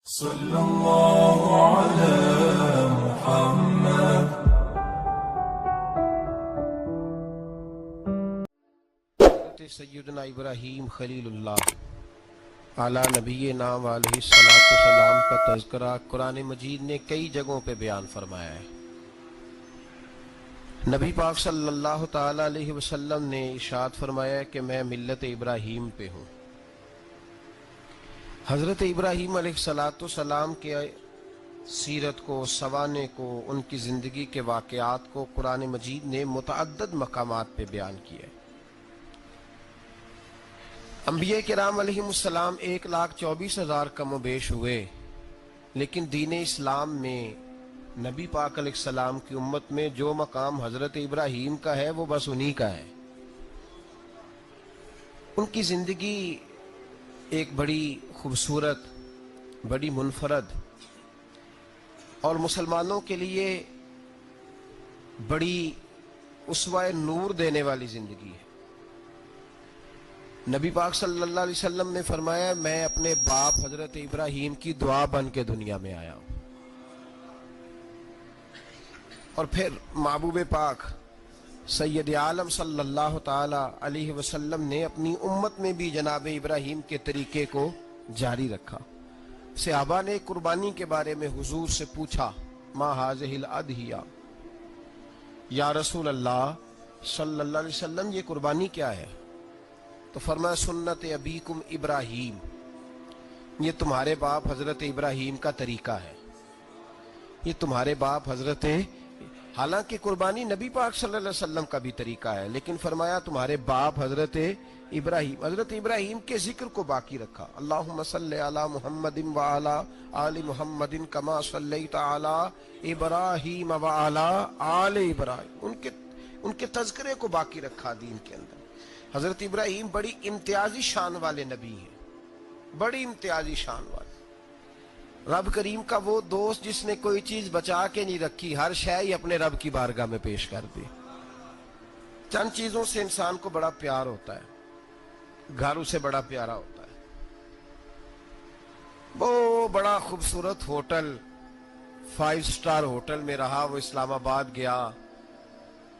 صلى الله على محمد. سیدنا ابراہیم خلیل اللہ علی نبی نام علیہ الصلوۃ والسلام کا تذکرہ قرآن مجید نے کئی جگہوں پہ بیان فرمایا ہے۔ نبی پاک صلی اللہ تعالی علیہ وسلم نے ارشاد فرمایا ہے کہ میں ملت ابراہیم پہ ہوں۔ حضرت ابراہیم علیہ الصلوۃ والسلام کے سیرت کو، سوانے کو، ان کی زندگی کے واقعات کو قرآن مجید نے متعدد مقامات پہ بیان کیا ہے۔ انبیاء کرام علیہم السلام 1,24,000 کم و بیش ہوئے، لیکن دین اسلام میں نبی پاک علیہ السلام کی امت میں جو مقام حضرت ابراہیم کا ہے وہ بس انہی کا ہے۔ ان کی زندگی ایک بڑی خوبصورت، بڑی منفرد اور مسلمانوں کے لیے بڑی اسوہ نور دینے والی زندگی ہے۔ نبی پاک صلی اللہ علیہ وسلم نے فرمایا میں اپنے باپ حضرت ابراہیم کی دعا بن کے دنیا میں آیا ہوں۔ اور پھر محبوب پاک سید عالم صلی اللہ تعالی علیہ وسلم نے اپنی امت میں بھی جناب ابراہیم کے طریقے کو جاری رکھا۔ صحابہ نے قربانی کے بارے میں حضور سے پوچھا ما ہذہ الاضحیہ، یا رسول اللہ صلی اللہ علیہ وسلم یہ قربانی کیا ہے؟ تو فرمایا سنت ابیکم ابراہیم، یہ تمہارے باپ حضرت ابراہیم کا طریقہ ہے، یہ تمہارے باپ حضرت، حالانکہ قربانی نبی پاک صلی اللہ علیہ وسلم کا بھی طریقہ ہے، لیکن فرمایا تمہارے باپ حضرت ابراہیم کے ذکر کو باقی رکھا۔ اللہم صلی علی محمد وعلی آل محمد کما صلیت علی ابراہیم وعلی آل ابراہیم، ان کے تذکرے کو باقی رکھا دین کے اندر۔ حضرت ابراہیم بڑی امتیازی شان والے نبی ہیں، بڑی امتیازی شان والے۔ رب کریم کا وہ دوست جس نے کوئی چیز بچا کے نہیں رکھی، ہر شے ہی اپنے رب کی بارگاہ میں پیش کر دی۔ چند چیزوں سے انسان کو بڑا پیار ہوتا ہے، گھر اسے بڑا پیارا ہوتا ہے۔ وہ بڑا خوبصورت ہوٹل، 5 سٹار ہوٹل میں رہا، وہ اسلام آباد گیا،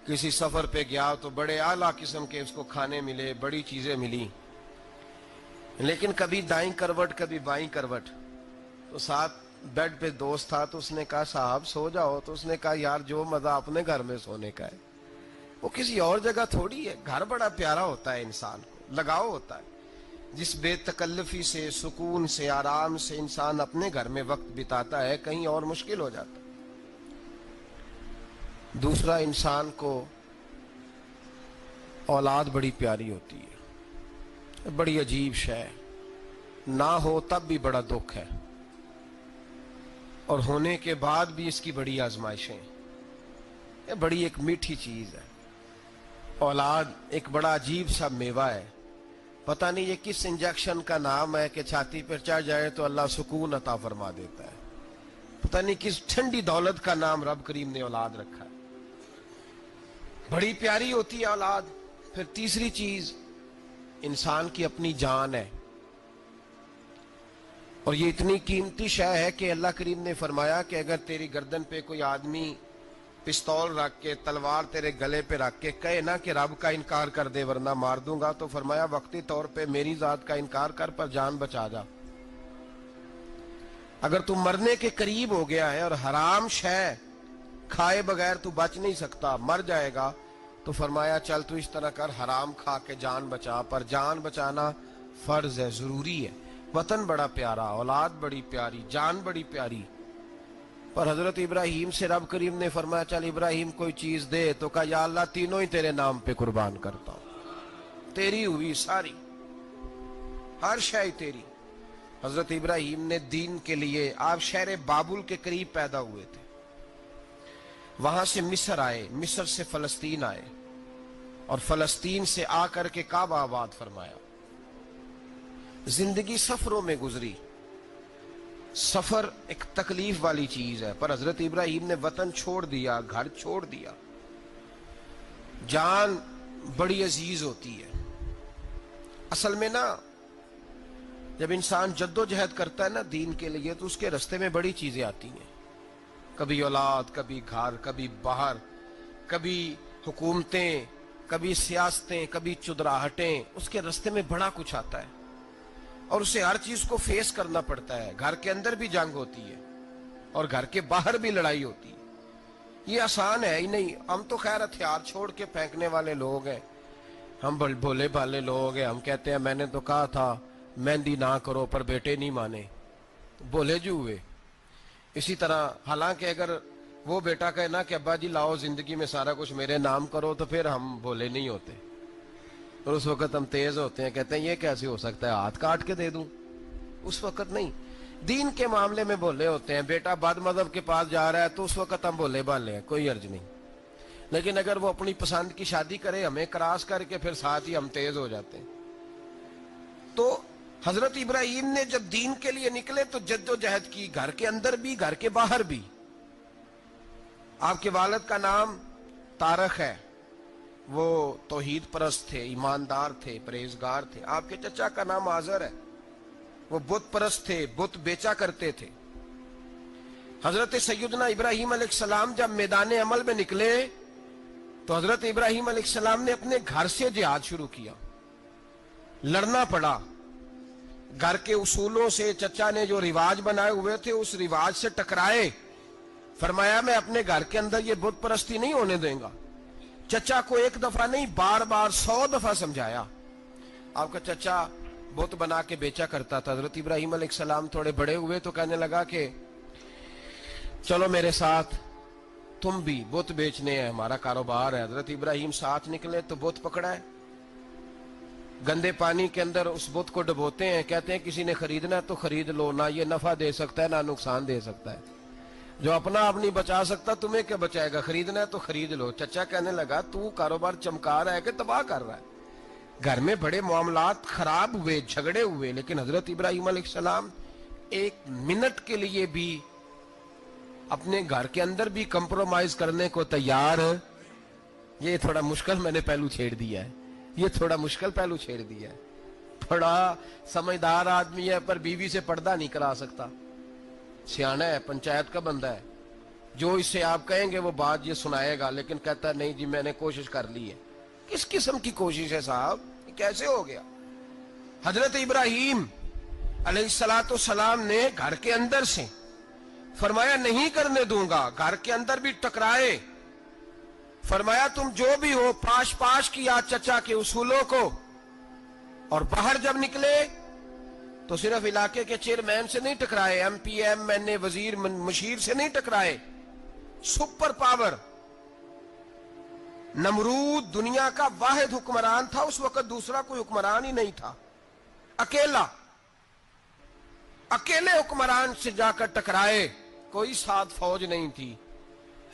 کسی سفر پہ گیا تو بڑے اعلیٰ قسم کے اس کو کھانے ملے، بڑی چیزیں ملی، لیکن کبھی دائیں کروٹ کبھی بائیں کروٹ۔ تو ساتھ بیڈ پہ دوست تھا تو اس نے کہا صاحب سو جاؤ، تو اس نے کہا یار جو مزہ اپنے گھر میں سونے کا ہے وہ کسی اور جگہ تھوڑی ہے۔ گھر بڑا پیارا ہوتا ہے، انسان کو لگاؤ ہوتا ہے، جس بے تکلفی سے، سکون سے، آرام سے انسان اپنے گھر میں وقت بتاتا ہے، کہیں اور مشکل ہو جاتا ہے۔ دوسرا، انسان کو اولاد بڑی پیاری ہوتی ہے، بڑی عجیب شے ہے، نہ ہو تب بھی بڑا دکھ ہے، اور ہونے کے بعد بھی اس کی بڑی آزمائشیں ہیں۔ یہ بڑی ایک میٹھی چیز ہے۔ اولاد ایک بڑا عجیب سا میوہ ہے، پتہ نہیں یہ کس انجیکشن کا نام ہے کہ چھاتی پر چڑھ جائے تو اللہ سکون عطا فرما دیتا ہے، پتہ نہیں کس ٹھنڈی دولت کا نام رب کریم نے اولاد رکھا ہے۔ بڑی پیاری ہوتی ہے اولاد۔ پھر تیسری چیز انسان کی اپنی جان ہے، اور یہ اتنی قیمتی شے ہے کہ اللہ کریم نے فرمایا کہ اگر تیری گردن پہ کوئی آدمی پستول رکھ کے، تلوار تیرے گلے پہ رکھ کے کہے نا کہ رب کا انکار کر دے ورنہ مار دوں گا، تو فرمایا وقتی طور پہ میری ذات کا انکار کر پر جان بچا جا۔ اگر تو مرنے کے قریب ہو گیا ہے اور حرام شے کھائے بغیر تو بچ نہیں سکتا، مر جائے گا، تو فرمایا چل تو اس طرح کر، حرام کھا کے جان بچا، پر جان بچانا فرض ہے، ضروری ہے۔ وطن بڑا پیارا، اولاد بڑی پیاری، جان بڑی پیاری، پر حضرت ابراہیم سے رب کریم نے فرمایا چل ابراہیم کوئی چیز دے، تو کہا یا اللہ تینوں ہی تیرے نام پہ قربان کرتا ہوں، تیری ہوئی ساری، ہر شے تیری۔ حضرت ابراہیم نے دین کے لیے، آپ شہر بابل کے قریب پیدا ہوئے تھے، وہاں سے مصر آئے، مصر سے فلسطین آئے، اور فلسطین سے آ کر کے کعبہ آباد فرمایا۔ زندگی سفروں میں گزری، سفر ایک تکلیف والی چیز ہے، پر حضرت ابراہیم نے وطن چھوڑ دیا، گھر چھوڑ دیا۔ جان بڑی عزیز ہوتی ہے، اصل میں نا جب انسان جدوجہد کرتا ہے نا دین کے لیے تو اس کے رستے میں بڑی چیزیں آتی ہیں، کبھی اولاد، کبھی گھر، کبھی باہر، کبھی حکومتیں، کبھی سیاستیں، کبھی چدراہٹیں، اس کے رستے میں بڑا کچھ آتا ہے اور اسے ہر چیز کو فیس کرنا پڑتا ہے۔ گھر کے اندر بھی جنگ ہوتی ہے اور گھر کے باہر بھی لڑائی ہوتی ہے۔ یہ آسان ہے ہی نہیں۔ ہم تو خیر ہتھیار چھوڑ کے پھینکنے والے لوگ ہیں، ہم بھولے بھالے لوگ ہیں، ہم کہتے ہیں میں نے تو کہا تھا مہندی نہ کرو پر بیٹے نہیں مانے، بھولے جو ہوئے۔ اسی طرح حالانکہ اگر وہ بیٹا کہے نا کہ ابا جی لاؤ زندگی میں سارا کچھ میرے نام کرو تو پھر ہم بھولے نہیں ہوتے، اور اس وقت ہم تیز ہوتے ہیں، کہتے ہیں یہ کیسے ہو سکتا ہے، ہاتھ کاٹ کے دے دوں۔ اس وقت نہیں، دین کے معاملے میں بھولے ہوتے ہیں۔ بیٹا بد مذہب کے پاس جا رہا ہے تو اس وقت ہم بھولے بھالے ہیں، کوئی عرض نہیں، لیکن اگر وہ اپنی پسند کی شادی کرے ہمیں کراس کر کے، پھر ساتھ ہی ہم تیز ہو جاتے ہیں۔ تو حضرت ابراہیم نے جب دین کے لیے نکلے تو جد و جہد کی، گھر کے اندر بھی گھر کے باہر بھی۔ آپ کے والد کا نام طارق ہے، وہ توحید پرست تھے، ایماندار تھے، پرہیزگار تھے۔ آپ کے چچا کا نام آزر ہے، وہ بت پرست تھے، بت بیچا کرتے تھے۔ حضرت سیدنا ابراہیم علیہ السلام جب میدان عمل میں نکلے تو حضرت ابراہیم علیہ السلام نے اپنے گھر سے جہاد شروع کیا، لڑنا پڑا۔ گھر کے اصولوں سے چچا نے جو رواج بنائے ہوئے تھے اس رواج سے ٹکرائے۔ فرمایا میں اپنے گھر کے اندر یہ بت پرستی نہیں ہونے دیں گا۔ چچا کو ایک دفعہ نہیں بار بار 100 دفعہ سمجھایا۔ آپ کا چچا بت بنا کے بیچا کرتا تھا۔ حضرت ابراہیم علیہ السلام تھوڑے بڑے ہوئے تو کہنے لگا کہ چلو میرے ساتھ، تم بھی بت بیچنے ہیں، ہمارا کاروبار ہے۔ حضرت ابراہیم ساتھ نکلے تو بت پکڑا ہے، گندے پانی کے اندر اس بت کو ڈبوتے ہیں، کہتے ہیں کسی نے خریدنا ہے تو خرید لو، نہ یہ نفع دے سکتا ہے نہ نقصان دے سکتا ہے، جو اپنا آپ نہیں بچا سکتا تمہیں کیا بچائے گا، خریدنا ہے تو خرید لو۔ چچا کہنے لگا تو کاروبار چمکا رہا ہے کہ تباہ کر رہا ہے۔ گھر میں بڑے معاملات خراب ہوئے، جھگڑے ہوئے، لیکن حضرت ابراہیم علیہ السلام ایک منٹ کے لیے بھی اپنے گھر کے اندر بھی کمپرومائز کرنے کو تیار۔ یہ تھوڑا مشکل میں نے پہلو چھیڑ دیا ہے، یہ تھوڑا مشکل پہلو چھیڑ دیا ہے۔ بڑا سمجھدار آدمی ہے پر بیوی سے پردہ نہیں کرا سکتا، سیانا ہے، پنچایت کا بندہ ہے، جو اس سے آپ کہیں گے وہ بات یہ سنائے گا، لیکن کہتا ہے نہیں جی میں نے کوشش کر لی ہے۔ کس قسم کی کوشش ہے صاحب، یہ کیسے ہو گیا؟ حضرت ابراہیم علیہ السلام نے گھر کے اندر سے فرمایا نہیں کرنے دوں گا، گھر کے اندر بھی ٹکرائے، فرمایا تم جو بھی ہو پاش پاش کیا چچا کے اصولوں کو، اور باہر جب نکلے تو صرف علاقے کے چیئرمین سے نہیں ٹکرائے، ایم پی ایم این اے وزیر مشیر سے نہیں ٹکرائے، سپر پاور نمرود دنیا کا واحد حکمران تھا اس وقت، دوسرا کوئی حکمران ہی نہیں تھا، اکیلے حکمران سے جا کر ٹکرائے، کوئی ساتھ فوج نہیں تھی،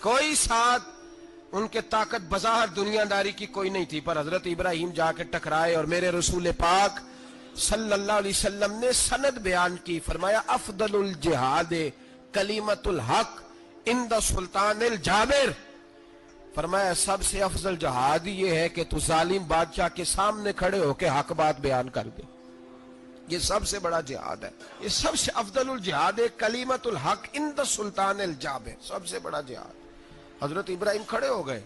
کوئی ساتھ ان کے طاقت بظاہر دنیا داری کی کوئی نہیں تھی، پر حضرت ابراہیم جا کے ٹکرائے، اور میرے رسول پاک صلی اللہ علیہ وسلم نے سند بیان کی، فرمایا افضل الجہاد کلمۃ الحق عند سلطان الجابر، فرمایا سب سے افضل جہاد یہ ہے کہ تو ظالم بادشاہ کے سامنے کھڑے ہو کے حق بات بیان کر دے، یہ سب سے بڑا جہاد ہے، یہ سب سے افضل الجہاد کلمۃ الحق عند سلطان الجابر، سب سے بڑا جہاد۔ حضرت ابراہیم کھڑے ہو گئے،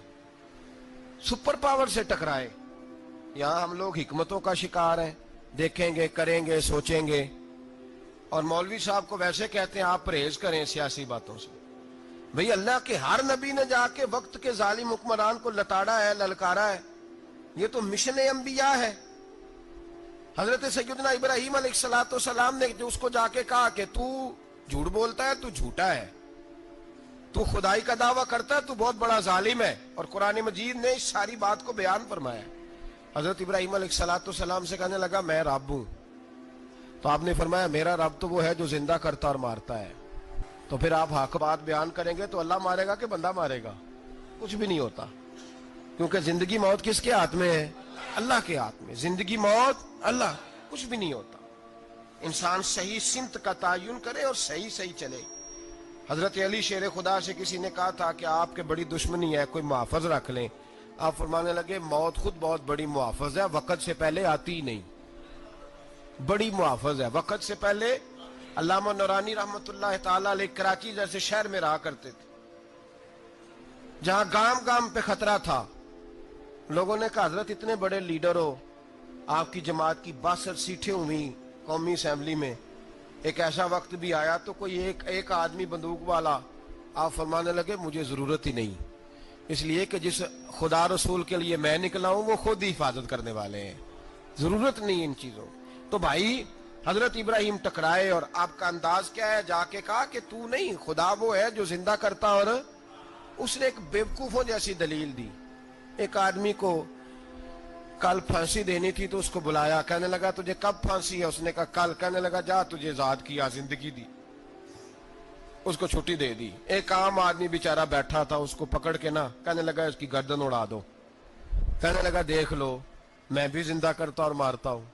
سپر پاور سے ٹکرائے۔ یہاں ہم لوگ حکمتوں کا شکار ہیں، دیکھیں گے، کریں گے، سوچیں گے، اور مولوی صاحب کو ویسے کہتے ہیں آپ پرہیز کریں سیاسی باتوں سے۔ بھئی اللہ کے ہر نبی نے جا کے وقت کے ظالم حکمران کو لتاڑا ہے، للکارا ہے، یہ تو مشن انبیاء ہے۔ حضرت سیدنا ابراہیم علیہ السلام نے جو اس کو جا کے کہا کہ تو جھوٹ بولتا ہے، تو جھوٹا ہے، تو خدائی کا دعویٰ کرتا ہے، تو بہت بڑا ظالم ہے، اور قرآن مجید نے اس ساری بات کو بیان فرمایا۔ حضرت ابراہیم علیہ السلام سے کہنے لگا میں رب ہوں، تو آپ نے فرمایا میرا رب تو وہ ہے جو زندہ کرتا اور مارتا ہے، تو پھر آپ حق بات بیان کریں گے تو اللہ مارے گا کہ بندہ مارے گا؟ کچھ بھی نہیں ہوتا، کیونکہ زندگی موت کس کے ہاتھ میں ہے؟ اللہ کے ہاتھ میں، زندگی موت اللہ، کچھ بھی نہیں ہوتا۔ انسان صحیح سمت کا تعین کرے اور صحیح چلے۔ حضرت علی شیر خدا سے کسی نے کہا تھا کہ آپ کے بڑی دشمنی ہے، کوئی محافظ رکھ لیں، آپ فرمانے لگے موت خود بہت بڑی محافظ ہے، وقت سے پہلے آتی ہی نہیں، بڑی محافظ ہے. وقت سے پہلے علامہ نورانی رحمۃ اللہ تعالی علیہ کراچی جیسے شہر میں رہا کرتے تھے جہاں گام گام پہ خطرہ تھا. لوگوں نے کہا حضرت اتنے بڑے لیڈر ہو, آپ کی جماعت کی 62 سیٹیں ہوئی قومی اسمبلی میں, ایک ایسا وقت بھی آیا تو کوئی ایک آدمی بندوق والا. آپ فرمانے لگے مجھے ضرورت ہی نہیں, اس لیے کہ جس خدا رسول کے لیے میں نکلا ہوں وہ خود ہی حفاظت کرنے والے ہیں, ضرورت نہیں ان چیزوں. تو بھائی حضرت ابراہیم ٹکرائے اور آپ کا انداز کیا ہے؟ جا کے کہا کہ تو نہیں, خدا وہ ہے جو زندہ کرتا. اور اس نے ایک بیوقوفوں جیسی دلیل دی. ایک آدمی کو کل پھانسی دینی تھی تو اس کو بلایا, کہنے لگا تجھے کب پھانسی ہے؟ اس نے کہا کل. کہنے لگا جا تجھے آزاد کیا, زندگی دی, اس کو چھٹی دے دی. ایک عام آدمی بیچارہ بیٹھا تھا, اس کو پکڑ کے نا کہنے لگا اس کی گردن اڑا دو. کہنے لگا دیکھ لو میں بھی زندہ کرتا اور مارتا ہوں,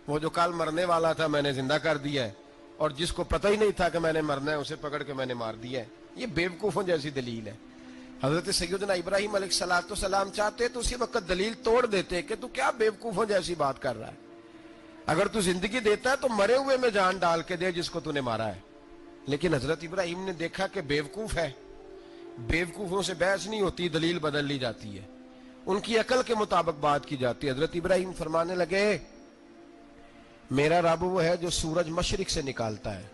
وہ جو کل مرنے والا تھا میں نے زندہ کر دیا ہے, اور جس کو پتہ ہی نہیں تھا کہ میں نے مرنا ہے اسے پکڑ کے میں نے مار دیا ہے. یہ بیوقوفوں جیسی دلیل ہے. حضرت سیدنا ابراہیم علیہ السلام چاہتے تو اسی وقت دلیل توڑ دیتے کہ تو کیا بیوقوفوں جیسی بات کر رہا ہے, اگر تو زندگی دیتا ہے تو مرے ہوئے میں جان ڈال کے دے جس کو تو نے مارا ہے. لیکن حضرت ابراہیم نے دیکھا کہ بیوقوف ہے, بیوقوفوں سے بحث نہیں ہوتی, دلیل بدل لی جاتی ہے, ان کی عقل کے مطابق بات کی جاتی ہے. حضرت ابراہیم فرمانے لگے میرا رب وہ ہے جو سورج مشرق سے نکالتا ہے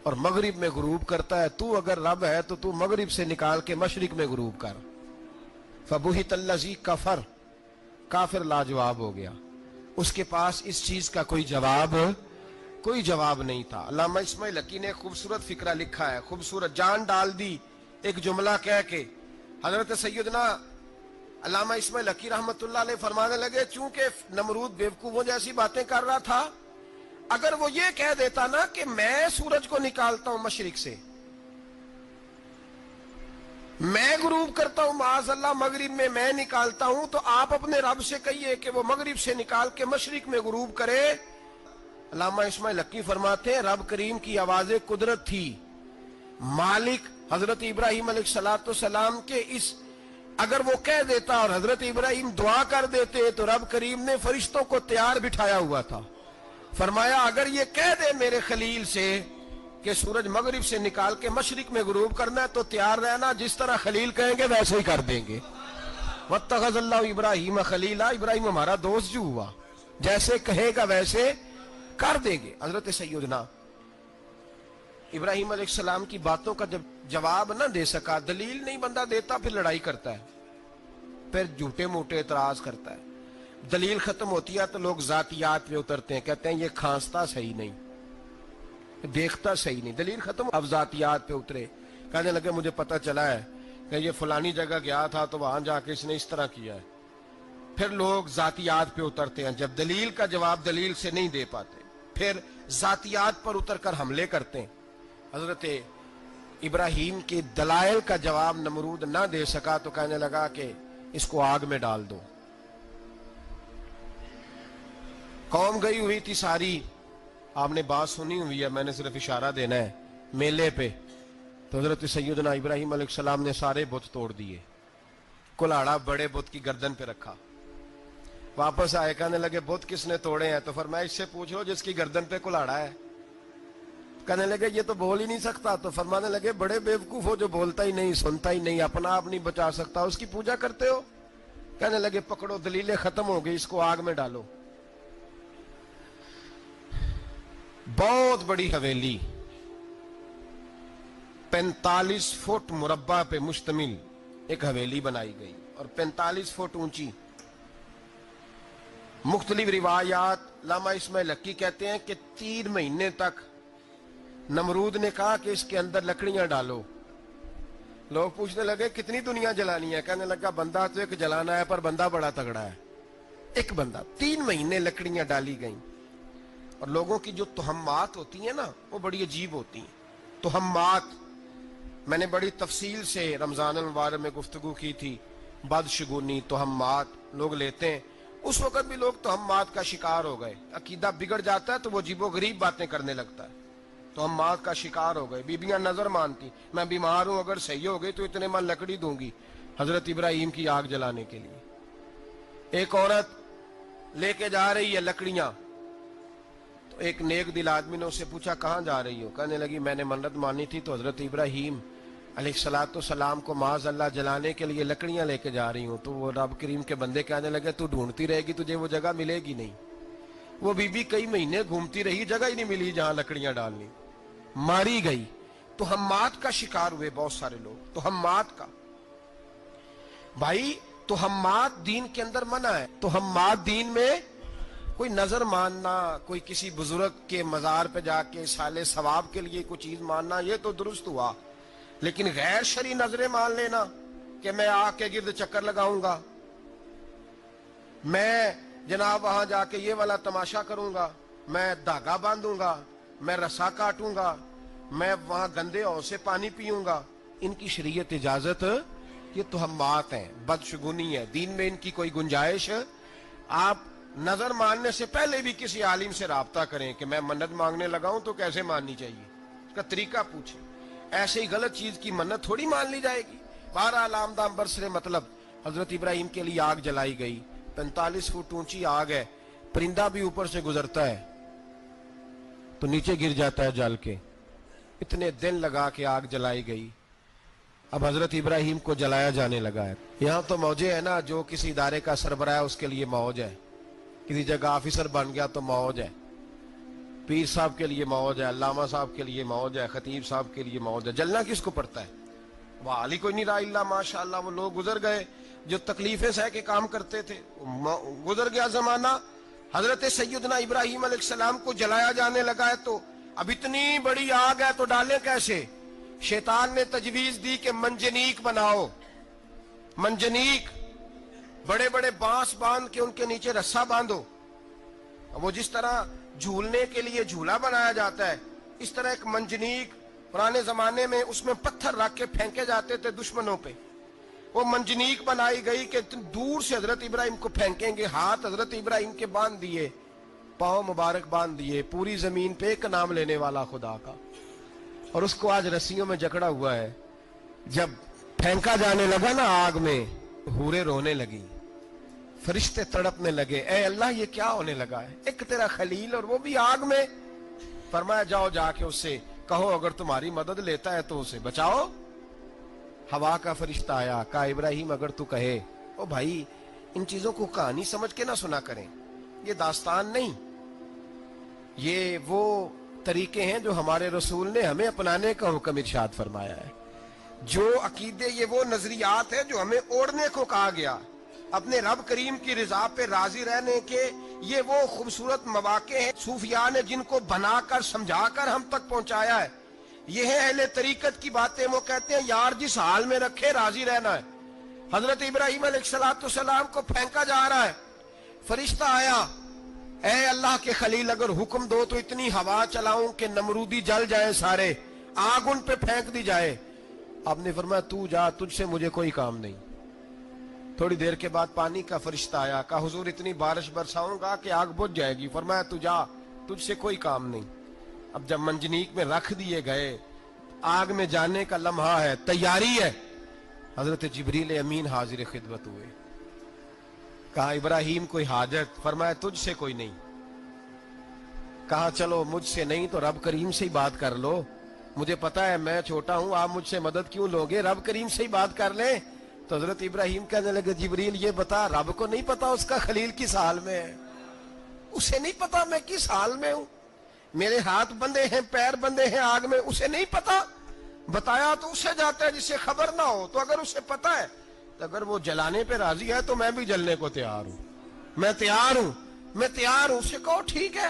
اور مغرب میں غروب کرتا ہے. تو اگر رب ہے تو مغرب سے نکال کے مشرق میں غروب کر. فبہت الذی کفر, کافر لاجواب ہو گیا, اس کے پاس اس چیز کا کوئی جواب نہیں تھا. علامہ اسماعیل حقی نے خوبصورت فقرہ لکھا ہے, خوبصورت, جان ڈال دی ایک جملہ کہہ کے. حضرت سیدنا علامہ اسماعیل حقی رحمت اللہ علیہ فرمانے لگے چونکہ نمرود بیوقوفوں جیسی باتیں کر رہا تھا, اگر وہ یہ کہہ دیتا نا کہ میں سورج کو نکالتا ہوں مشرق سے, میں غروب کرتا ہوں معاذ اللہ مغرب میں نکالتا ہوں, تو آپ اپنے رب سے کہیے کہ وہ مغرب سے نکال کے مشرق میں غروب کرے. علامہ اسماعیل حقی فرماتے ہیں رب کریم کی آواز قدرت تھی, مالک حضرت ابراہیم علیہ السلام کے اس, اگر وہ کہہ دیتا اور حضرت ابراہیم دعا کر دیتے تو رب کریم نے فرشتوں کو تیار بٹھایا ہوا تھا. فرمایا اگر یہ کہہ دے میرے خلیل سے کہ سورج مغرب سے نکال کے مشرق میں غروب کرنا ہے تو تیار رہنا, جس طرح خلیل کہیں گے ویسے ہی کر دیں گے. واتخذ اللہ ابراہیم خلیلا, ابراہیم ہمارا دوست جو ہوا, جیسے کہے گا ویسے کر دیں گے. حضرت سیدنا ابراہیم علیہ السلام کی باتوں کا جب جواب نہ دے سکا, دلیل نہیں بندہ دیتا, پھر لڑائی کرتا ہے, پھر جھوٹے موٹے اعتراض کرتا ہے. دلیل ختم ہوتی ہے تو لوگ ذاتیات پہ اترتے ہیں, کہتے ہیں یہ کھانستا صحیح نہیں, دیکھتا صحیح نہیں. دلیل ختم, اب ذاتیات پہ اترے, کہنے لگے مجھے پتہ چلا ہے کہ یہ فلانی جگہ گیا تھا تو وہاں جا کے اس نے اس طرح کیا ہے. پھر لوگ ذاتیات پہ اترتے ہیں, جب دلیل کا جواب دلیل سے نہیں دے پاتے پھر ذاتیات پر اتر کر حملے کرتے ہیں. حضرت ابراہیم کے دلائل کا جواب نمرود نہ دے سکا تو کہنے لگا کہ اس کو آگ میں ڈال دو. قوم گئی ہوئی تھی ساری, آپ نے بات سنی ہوئی ہے, میں نے صرف اشارہ دینا ہے, میلے پہ. تو حضرت سیدنا ابراہیم علیہ السلام نے سارے بت توڑ دیے, کلاڑا بڑے بت کی گردن پہ رکھا. واپس آئے, کہنے لگے بت کس نے توڑے ہیں؟ تو فرمایا اس سے پوچھ لو جس کی گردن پہ کلاڑا ہے. کہنے لگے یہ تو بول ہی نہیں سکتا. تو فرمانے لگے بڑے بیوقوف ہو, جو بولتا ہی نہیں, سنتا ہی نہیں, اپنا آپ نہیں بچا سکتا, اس کی پوجا کرتے ہو. کہنے لگے پکڑو, دلیلیں ختم ہو گئی, اس کو آگ میں ڈالو. بہت بڑی حویلی 45 فٹ مربع پہ مشتمل ایک حویلی بنائی گئی اور 45 فٹ اونچی. مختلف روایات, علامہ اسماعیل حقی کہتے ہیں کہ 3 مہینے تک نمرود نے کہا کہ اس کے اندر لکڑیاں ڈالو. لوگ پوچھنے لگے کتنی دنیا جلانی ہے؟ کہنے لگا بندہ تو ایک جلانا ہے, پر بندہ بڑا تگڑا ہے, ایک بندہ. 3 مہینے لکڑیاں ڈالی گئیں. اور لوگوں کی جو تہمات ہوتی ہیں نا وہ بڑی عجیب ہوتی ہیں. تہمات میں نے بڑی تفصیل سے رمضان المبارک میں گفتگو کی تھی. بدشگونی, تہمات لوگ لیتے ہیں. اس وقت بھی لوگ تہمات کا شکار ہو گئے. عقیدہ بگڑ جاتا ہے تو وہ عجیب و غریب باتیں کرنے لگتا ہے. تہمات کا شکار ہو گئے. بیبیاں نظر مانتی, میں بیمار ہوں, اگر صحیح ہو گئی تو اتنے من لکڑی دوں گی حضرت ابراہیم کی آگ جلانے کے لیے. ایک عورت لے کے جا رہی ہے لکڑیاں, تو ایک نیک دل آدمی نے اسے پوچھا کہاں جا رہی ہو؟ کہنے لگی میں نے منت مانی تھی تو حضرت ابراہیم علیہ الصلوۃ والسلام کو معاذ اللہ جلانے کے لیے لکڑیاں لے کے جا رہی ہوں۔ تو وہ رب کریم کے بندے کہنے لگے تو ڈھونڈتی رہے گی، تجھے وہ جگہ ملے گی نہیں۔ وہ بی بی کئی مہینے گھومتی رہی، جگہ ہی نہیں ملی جہاں لکڑیاں ڈالنی، ماری گئی۔ تو ہمات کا شکار ہوئے بہت سارے لوگ، تو ہمات کا بھائی، تو ہمات دین کے اندر منع ہے۔ تو ہمات دین میں کوئی نظر ماننا، کوئی کسی بزرگ کے مزار پہ جا کے سالے ثواب کے لیے کوئی چیز ماننا، یہ تو درست ہوا، لیکن غیر شرعی نظریں مان لینا کہ میں آ کے گرد چکر لگاؤں گا، میں جناب وہاں جا کے یہ والا تماشا کروں گا، میں دھاگا باندھوں گا، میں رسا کاٹوں گا، میں وہاں گندے ہو سے پانی پیوں گا، ان کی شریعت اجازت، یہ توہمات ہیں، بدشگونی ہے، دین میں ان کی کوئی گنجائش۔ آپ نظر ماننے سے پہلے بھی کسی عالم سے رابطہ کریں کہ میں منت مانگنے لگاؤں تو کیسے ماننی چاہیے، اس کا طریقہ پوچھیں۔ ایسے ہی غلط چیز کی منت تھوڑی مان لی جائے گی۔ بہرحال آمدام برسرے مطلب حضرت ابراہیم کے لیے آگ جلائی گئی، 45 فٹ اونچی آگ ہے، پرندہ بھی اوپر سے گزرتا ہے تو نیچے گر جاتا ہے جل کے، اتنے دن لگا کے آگ جلائی گئی۔ اب حضرت ابراہیم کو جلایا جانے لگا ہے۔ یہاں تو موجیں ہے نا، جو کسی ادارے کا سربراہ ہے اس کے لیے موج ہے، کسی جگہ آفیسر بن گیا تو موج ہے، پیر صاحب کے لیے موج ہے، علامہ صاحب کے لیے موج ہے، خطیب صاحب کے لیے موج ہے۔ جلنا کس کو پڑتا ہے؟ وہ علی کوئی نہیں رہا اللہ ماشاءاللہ، وہ لوگ گزر گئے جو تکلیفیں سہ کے کام کرتے تھے، گزر گیا زمانہ۔ حضرت سیدنا ابراہیم علیہ السلام کو جلایا جانے لگا ہے تو اب اتنی بڑی آگ ہے تو ڈالیں کیسے؟ شیطان نے تجویز دی کہ منجنیق بناؤ، منجنیق، بڑے بڑے بانس باندھ کے ان کے نیچے رسا باندھو، وہ جس طرح جھولنے کے لیے جھولا بنایا جاتا ہے اس طرح ایک منجنیق، پرانے زمانے میں اس میں پتھر رکھ کے پھینکے جاتے تھے دشمنوں پہ، وہ منجنیق بنائی گئی کہ دور سے حضرت ابراہیم کو پھینکیں گے۔ ہاتھ حضرت ابراہیم کے باندھ دیے، پاؤں مبارک باندھ دیے، پوری زمین پہ ایک نام لینے والا خدا کا، اور اس کو آج رسیوں میں جکڑا ہوا ہے۔ جب پھینکا جانے لگا نا آگ میں، حوریں رونے لگی، فرشتے تڑپنے لگے، اے اللہ یہ کیا ہونے لگا ہے؟ ایک تیرا خلیل اور وہ بھی آگ میں۔ فرمایا جاؤ جا کے اس سے کہو اگر تمہاری مدد لیتا ہے تو اسے بچاؤ۔ ہوا کا فرشتہ آیا، کہا ابراہیم اگر تو کہے۔ او بھائی ان چیزوں کو کہانی سمجھ کے نہ سنا کریں، یہ داستان نہیں، یہ وہ طریقے ہیں جو ہمارے رسول نے ہمیں اپنانے کا حکم ارشاد فرمایا ہے، جو عقیدے، یہ وہ نظریات ہیں جو ہمیں اوڑھنے کو کہا گیا، اپنے رب کریم کی رضا پہ راضی رہنے کے یہ وہ خوبصورت مواقع ہیں صوفیاء نے جن کو بنا کر سمجھا کر ہم تک پہنچایا ہے۔ یہ ہے اہل طریقت کی باتیں، وہ کہتے ہیں یار جس حال میں رکھے راضی رہنا ہے۔ حضرت ابراہیم علیہ السلام کو پھینکا جا رہا ہے، فرشتہ آیا، اے اللہ کے خلیل اگر حکم دو تو اتنی ہوا چلاؤں کہ نمرودی جل جائے سارے، آگ ان پہ پھینک دی جائے۔ آپ نے فرمایا تو جا، تجھ سے مجھے کوئی کام نہیں۔ تھوڑی دیر کے بعد پانی کا فرشتہ آیا، کہا حضور اتنی بارش برساؤں گا کہ آگ بجھ جائے گی۔ فرمایا تو جا، تجھ سے کوئی کام نہیں۔ اب جب منجنیق میں رکھ دیے گئے، آگ میں جانے کا لمحہ ہے، تیاری ہے، حضرت جبریل امین حاضر خدمت ہوئے، کہا ابراہیم کوئی حاجت؟ فرمایا تجھ سے کوئی نہیں۔ کہا چلو مجھ سے نہیں تو رب کریم سے ہی بات کر لو، مجھے پتا ہے میں چھوٹا ہوں، آپ مجھ سے مدد کیوں لوگے، رب کریم سے ہی بات کر لیں۔ تو حضرت ابراہیم کہنے لگے جبریل یہ بتا، رب کو نہیں پتا اس کا خلیل کس حال میں ہے؟ اسے نہیں پتا میں کس حال میں ہوں، میرے ہاتھ بندے ہیں، پیر بندے ہیں آگ میں، اسے نہیں پتا؟ بتایا تو اسے جاتا ہے جس سے خبر نہ ہو، تو اگر اسے پتا ہے تو اگر وہ جلانے پہ راضی ہے تو میں بھی جلنے کو تیار ہوں، میں تیار ہوں، میں تیار ہوں۔ اسے کہو ٹھیک ہے۔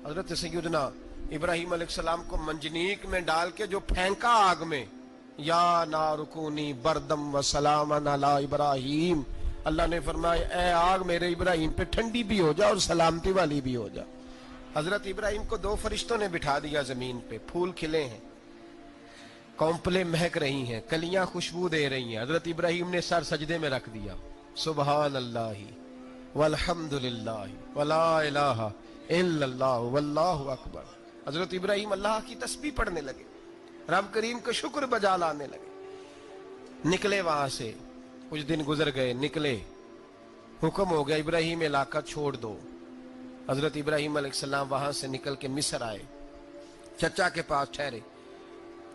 حضرت سیدنا ابراہیم علیہ السلام کو منجنیق میں ڈال کے جو پھینکا آگ میں، یا نارکونی بردم و سلامن علی ابراہیم، اللہ نے فرمایا اے آگ میرے ابراہیم پہ ٹھنڈی بھی ہو جا اور سلامتی والی بھی ہو جا۔ حضرت ابراہیم کو دو فرشتوں نے بٹھا دیا زمین پہ، پھول کھلے ہیں، کونپلیں مہک رہی ہیں، کلیاں خوشبو دے رہی ہیں، حضرت ابراہیم نے سر سجدے میں رکھ دیا، سبحان اللہ والحمد للہ ولا الہ الا اللہ واللہ اکبر۔ حضرت ابراہیم اللہ کی تسبیح پڑھنے لگے، رب کریم کا شکر بجا لانے لگے۔ نکلے وہاں سے، کچھ دن گزر گئے، نکلے، حکم ہو گیا ابراہیم علاقہ چھوڑ دو، حضرت ابراہیم علیہ السلام وہاں سے نکل کے مصر آئے، چچا کے پاس ٹھہرے،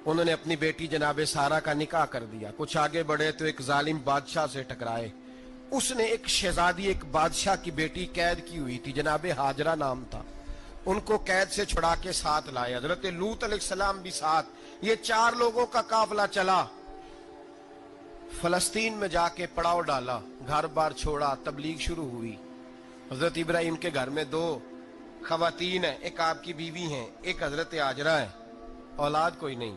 انہوں نے اپنی بیٹی جناب سارہ کا نکاح کر دیا۔ کچھ آگے بڑھے تو ایک ظالم بادشاہ سے ٹکرائے، اس نے ایک شہزادی، ایک بادشاہ کی بیٹی قید کی ہوئی تھی، جناب ہاجرہ نام تھا، ان کو قید سے چھڑا کے ساتھ لائے، حضرت لوط علیہ السلام بھی ساتھ، یہ 4 لوگوں کا قافلہ چلا، فلسطین میں جا کے پڑاؤ ڈالا، گھر بار چھوڑا، تبلیغ شروع ہوئی۔ حضرت ابراہیم کے گھر میں 2 خواتین ہیں، ایک آپ کی بیوی ہیں، ایک حضرت ہاجرہ ہے، اولاد کوئی نہیں،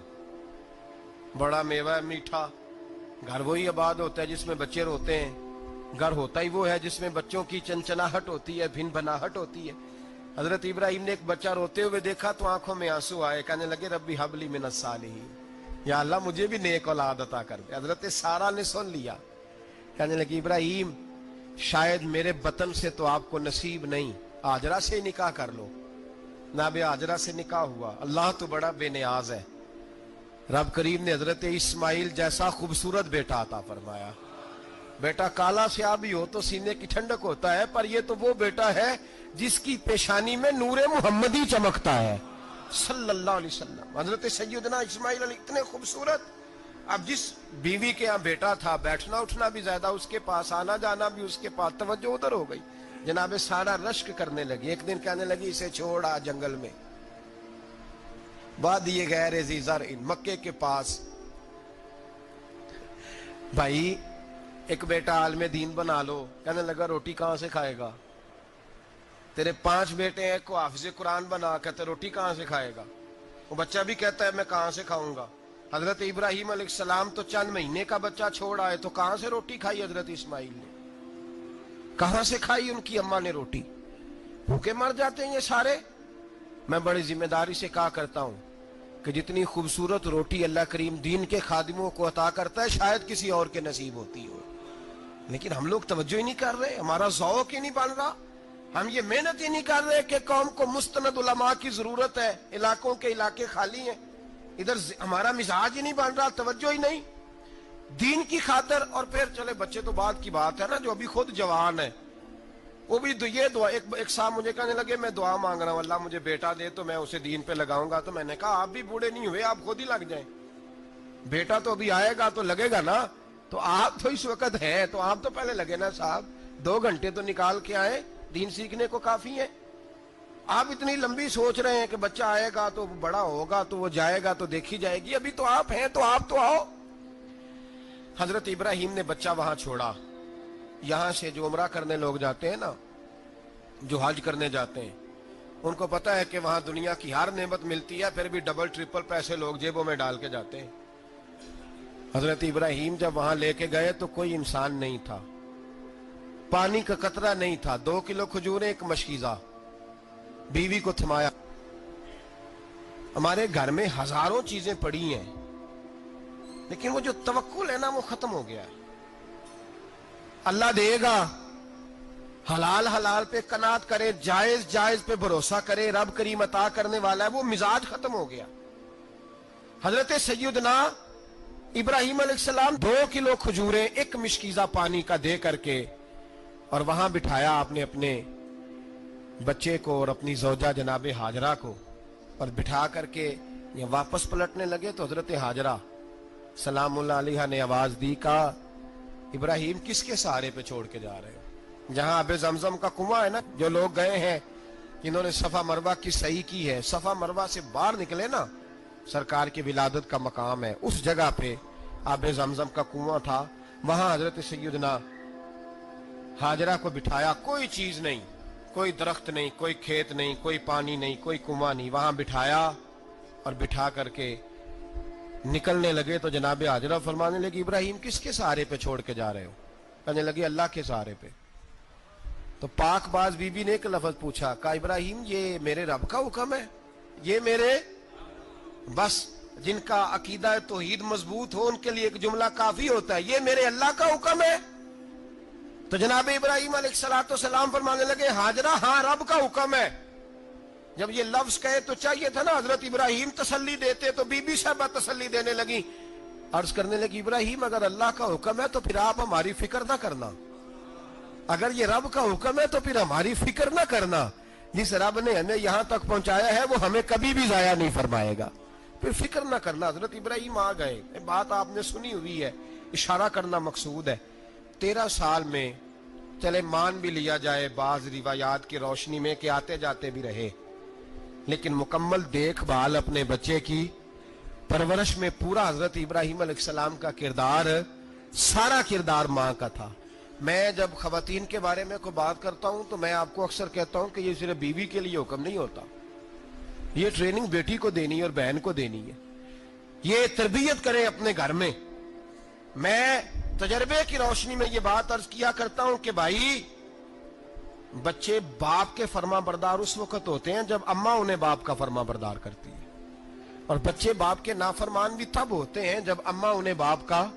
بڑا میوہ میٹھا، گھر وہی آباد ہوتا ہے جس میں بچے روتے ہیں، گھر ہوتا ہی وہ ہے جس میں بچوں کی چنچناہٹ ہوتی ہے، بھن بھناہٹ ہوتی ہے۔ حضرت ابراہیم نے ایک بچہ روتے ہوئے دیکھا تو آنکھوں میں آنسو آئے، کہنے لگے ربی حب لی من الصالحین، یا اللہ مجھے بھی نیک اولاد عطا کر دے۔ حضرت سارہ نے سن لیا، کہنے لگی ابراہیم شاید میرے بطن سے تو آپ کو نصیب نہیں، ہاجرہ سے نکاح کر لو۔ جناب ہاجرہ سے نکاح ہوا۔ اللہ تو بڑا بے نیاز ہے، رب کریم نے حضرت اسماعیل جیسا خوبصورت بیٹا عطا فرمایا۔ بیٹا کالا سیاہ بھی ہو تو سینے کی ٹھنڈک ہوتا ہے، پر یہ تو وہ بیٹا ہے جس کی پیشانی میں نور محمدی چمکتا ہے صلی اللہ علیہ وسلم۔ حضرت سیدنا اسماعیل علیہ اتنے خوبصورت، اب جس بیوی کے یہاں بیٹا تھا، بیٹھنا اٹھنا بھی زیادہ اس کے پاس، آنا جانا بھی اس کے پاس، توجہ ادھر ہو گئی۔ جناب سارہ رشک کرنے لگی، ایک دن کہنے لگی اسے چھوڑ آ جنگل میں، وادی غیر ذی زرع، مکے کے پاس۔ بھائی ایک بیٹا عالم دین بنا لو، کہنے لگا روٹی کہاں سے کھائے گا؟ تیرے 5 بیٹے ہیں، کو حافظ قرآن بنا، کہتے روٹی کہاں سے کھائے گا؟ وہ بچہ بھی کہتا ہے میں کہاں سے کھاؤں گا؟ حضرت ابراہیم علیہ السلام تو چند مہینے کا بچہ چھوڑ آئے، تو کہاں سے روٹی کھائی حضرت اسماعیل نے؟ کہاں سے کھائی ان کی اماں نے روٹی؟ بھوکے مر جاتے ہیں یہ سارے۔ میں بڑی ذمہ داری سے کہا کرتا ہوں کہ جتنی خوبصورت روٹی اللہ کریم دین کے خادموں کو عطا کرتا ہے شاید کسی اور کے نصیب ہوتی ہو، لیکن ہم لوگ توجہ ہی نہیں کر رہے، ہمارا ذوق ہی نہیں بن رہا، ہم یہ محنت ہی نہیں کر رہے کہ قوم کو مستند علماء کی ضرورت ہے، علاقوں کے علاقے خالی ہیں، ادھر ہمارا مزاج ہی نہیں بن رہا، توجہ ہی نہیں دین کی خاطر۔ اور پھر چلے بچے تو بعد کی بات ہے نا، جو ابھی خود جوان ہے وہ بھی یہ دعا، ایک صاحب مجھے کہنے لگے میں دعا مانگ رہا ہوں اللہ مجھے بیٹا دے تو میں اسے دین پہ لگاؤں گا، تو میں نے کہا آپ بھی بوڑھے نہیں ہوئے، آپ خود ہی لگ جائیں، بیٹا تو ابھی آئے گا تو لگے گا نا، تو آپ تو اس وقت ہیں تو آپ تو پہلے لگے نا صاحب، 2 گھنٹے تو نکال کے آئے، دین سیکھنے کو کافی ہے۔ آپ اتنی لمبی سوچ رہے ہیں کہ بچہ آئے گا تو بڑا ہوگا تو وہ جائے گا تو دیکھی جائے گی، ابھی تو آپ ہیں تو آپ تو آؤ۔ حضرت ابراہیم نے بچہ وہاں چھوڑا۔ یہاں سے جو عمرہ کرنے لوگ جاتے ہیں نا، جو حج کرنے جاتے ہیں، ان کو پتا ہے کہ وہاں دنیا کی ہر نعمت ملتی ہے، پھر بھی ڈبل ٹرپل پیسے لوگ جیبوں میں ڈال کے جاتے ہیں۔ حضرت ابراہیم جب وہاں لے کے گئے تو کوئی انسان نہیں تھا، پانی کا قطرہ نہیں تھا، 2 کلو کھجوریں، ایک مشکیزہ، بیوی کو تھمایا۔ ہمارے گھر میں ہزاروں چیزیں پڑی ہیں، لیکن وہ جو توکل ہے نا وہ ختم ہو گیا ہے۔ اللہ دے گا، حلال حلال پہ قناعت کرے، جائز جائز پہ بھروسہ کرے، رب کریم عطا کرنے والا ہے، وہ مزاج ختم ہو گیا۔ حضرت سیدنا ابراہیم علیہ السلام 2 کلو کھجوریں، ایک مشکیزہ پانی کا دے کر کے، اور وہاں بٹھایا آپ نے اپنے بچے کو اور اپنی زوجہ جناب ہاجرہ کو، اور بٹھا کر کے یہ واپس پلٹنے لگے تو حضرت ہاجرہ سلام اللہ علیہ نے آواز دی، کہا ابراہیم کس کے سہارے پہ چھوڑ کے جا رہے ہو؟ جہاں آب زمزم کا کنواں ہے نا، جو لوگ گئے ہیں جنہوں نے صفا مروہ کی صحیح کی ہے، صفا مروہ سے باہر نکلے نا، سرکار کی ولادت کا مقام ہے، اس جگہ پہ آب زمزم کا کنواں تھا، وہاں حضرت سیدنا ہاجرہ کو بٹھایا، کوئی چیز نہیں، کوئی درخت نہیں، کوئی کھیت نہیں، کوئی پانی نہیں، کوئی کنواں نہیں، وہاں بٹھایا، اور بٹھا کر کے نکلنے لگے تو جناب ہاجرہ فرمانے لگی ابراہیم کس کے سہارے پہ چھوڑ کے جا رہے ہو؟ کہنے لگی اللہ کے سہارے پہ۔ تو پاک باز بی بی نے ایک لفظ پوچھا، کہا ابراہیم یہ میرے رب کا حکم ہے، یہ میرے، بس جن کا عقیدہ توحید مضبوط ہو ان کے لیے ایک جملہ کافی ہوتا ہے، یہ میرے اللہ کا حکم ہے۔ تو جناب ابراہیم علیہ السلام فرمانے لگے ہاجرہ ہاں رب کا حکم ہے۔ جب یہ لفظ کہے تو چاہیے تھا نا حضرت ابراہیم تسلی دیتے، تو بی بی صاحبہ تسلی دینے لگی، عرض کرنے لگی ابراہیم اگر اللہ کا حکم ہے تو پھر آپ ہماری فکر نہ کرنا، اگر یہ رب کا حکم ہے تو پھر ہماری فکر نہ کرنا، جس رب نے ہمیں یہاں تک پہنچایا ہے وہ ہمیں کبھی بھی ضائع نہیں فرمائے گا. پھر فکر نہ کرنا. حضرت ابراہیم آ گئے, بات آپ نے سنی ہوئی ہے, اشارہ کرنا مقصود ہے. 13 سال میں چلے مان بھی لیا جائے بعض روایات کی روشنی میں کہ آتے جاتے بھی رہے, لیکن مکمل دیکھ بھال اپنے بچے کی پرورش میں پورا حضرت ابراہیم علیہ السلام کا کردار, سارا کردار ماں کا تھا. میں جب خواتین کے بارے میں کوئی بات کرتا ہوں تو میں آپ کو اکثر کہتا ہوں کہ یہ صرف بیوی کے لیے حکم نہیں ہوتا, یہ ٹریننگ بیٹی کو دینی ہے اور بہن کو دینی ہے. یہ تربیت کریں اپنے گھر میں. میں تجربے کی روشنی میں یہ بات عرض کیا کرتا ہوں کہ بھائی بچے باپ کے فرما بردار اس وقت ہوتے ہیں جب اماں انہیں باپ کا فرما بردار کرتی ہے, اور بچے باپ کے نافرمان بھی تب ہوتے ہیں جب اماں انہیں باپ کا.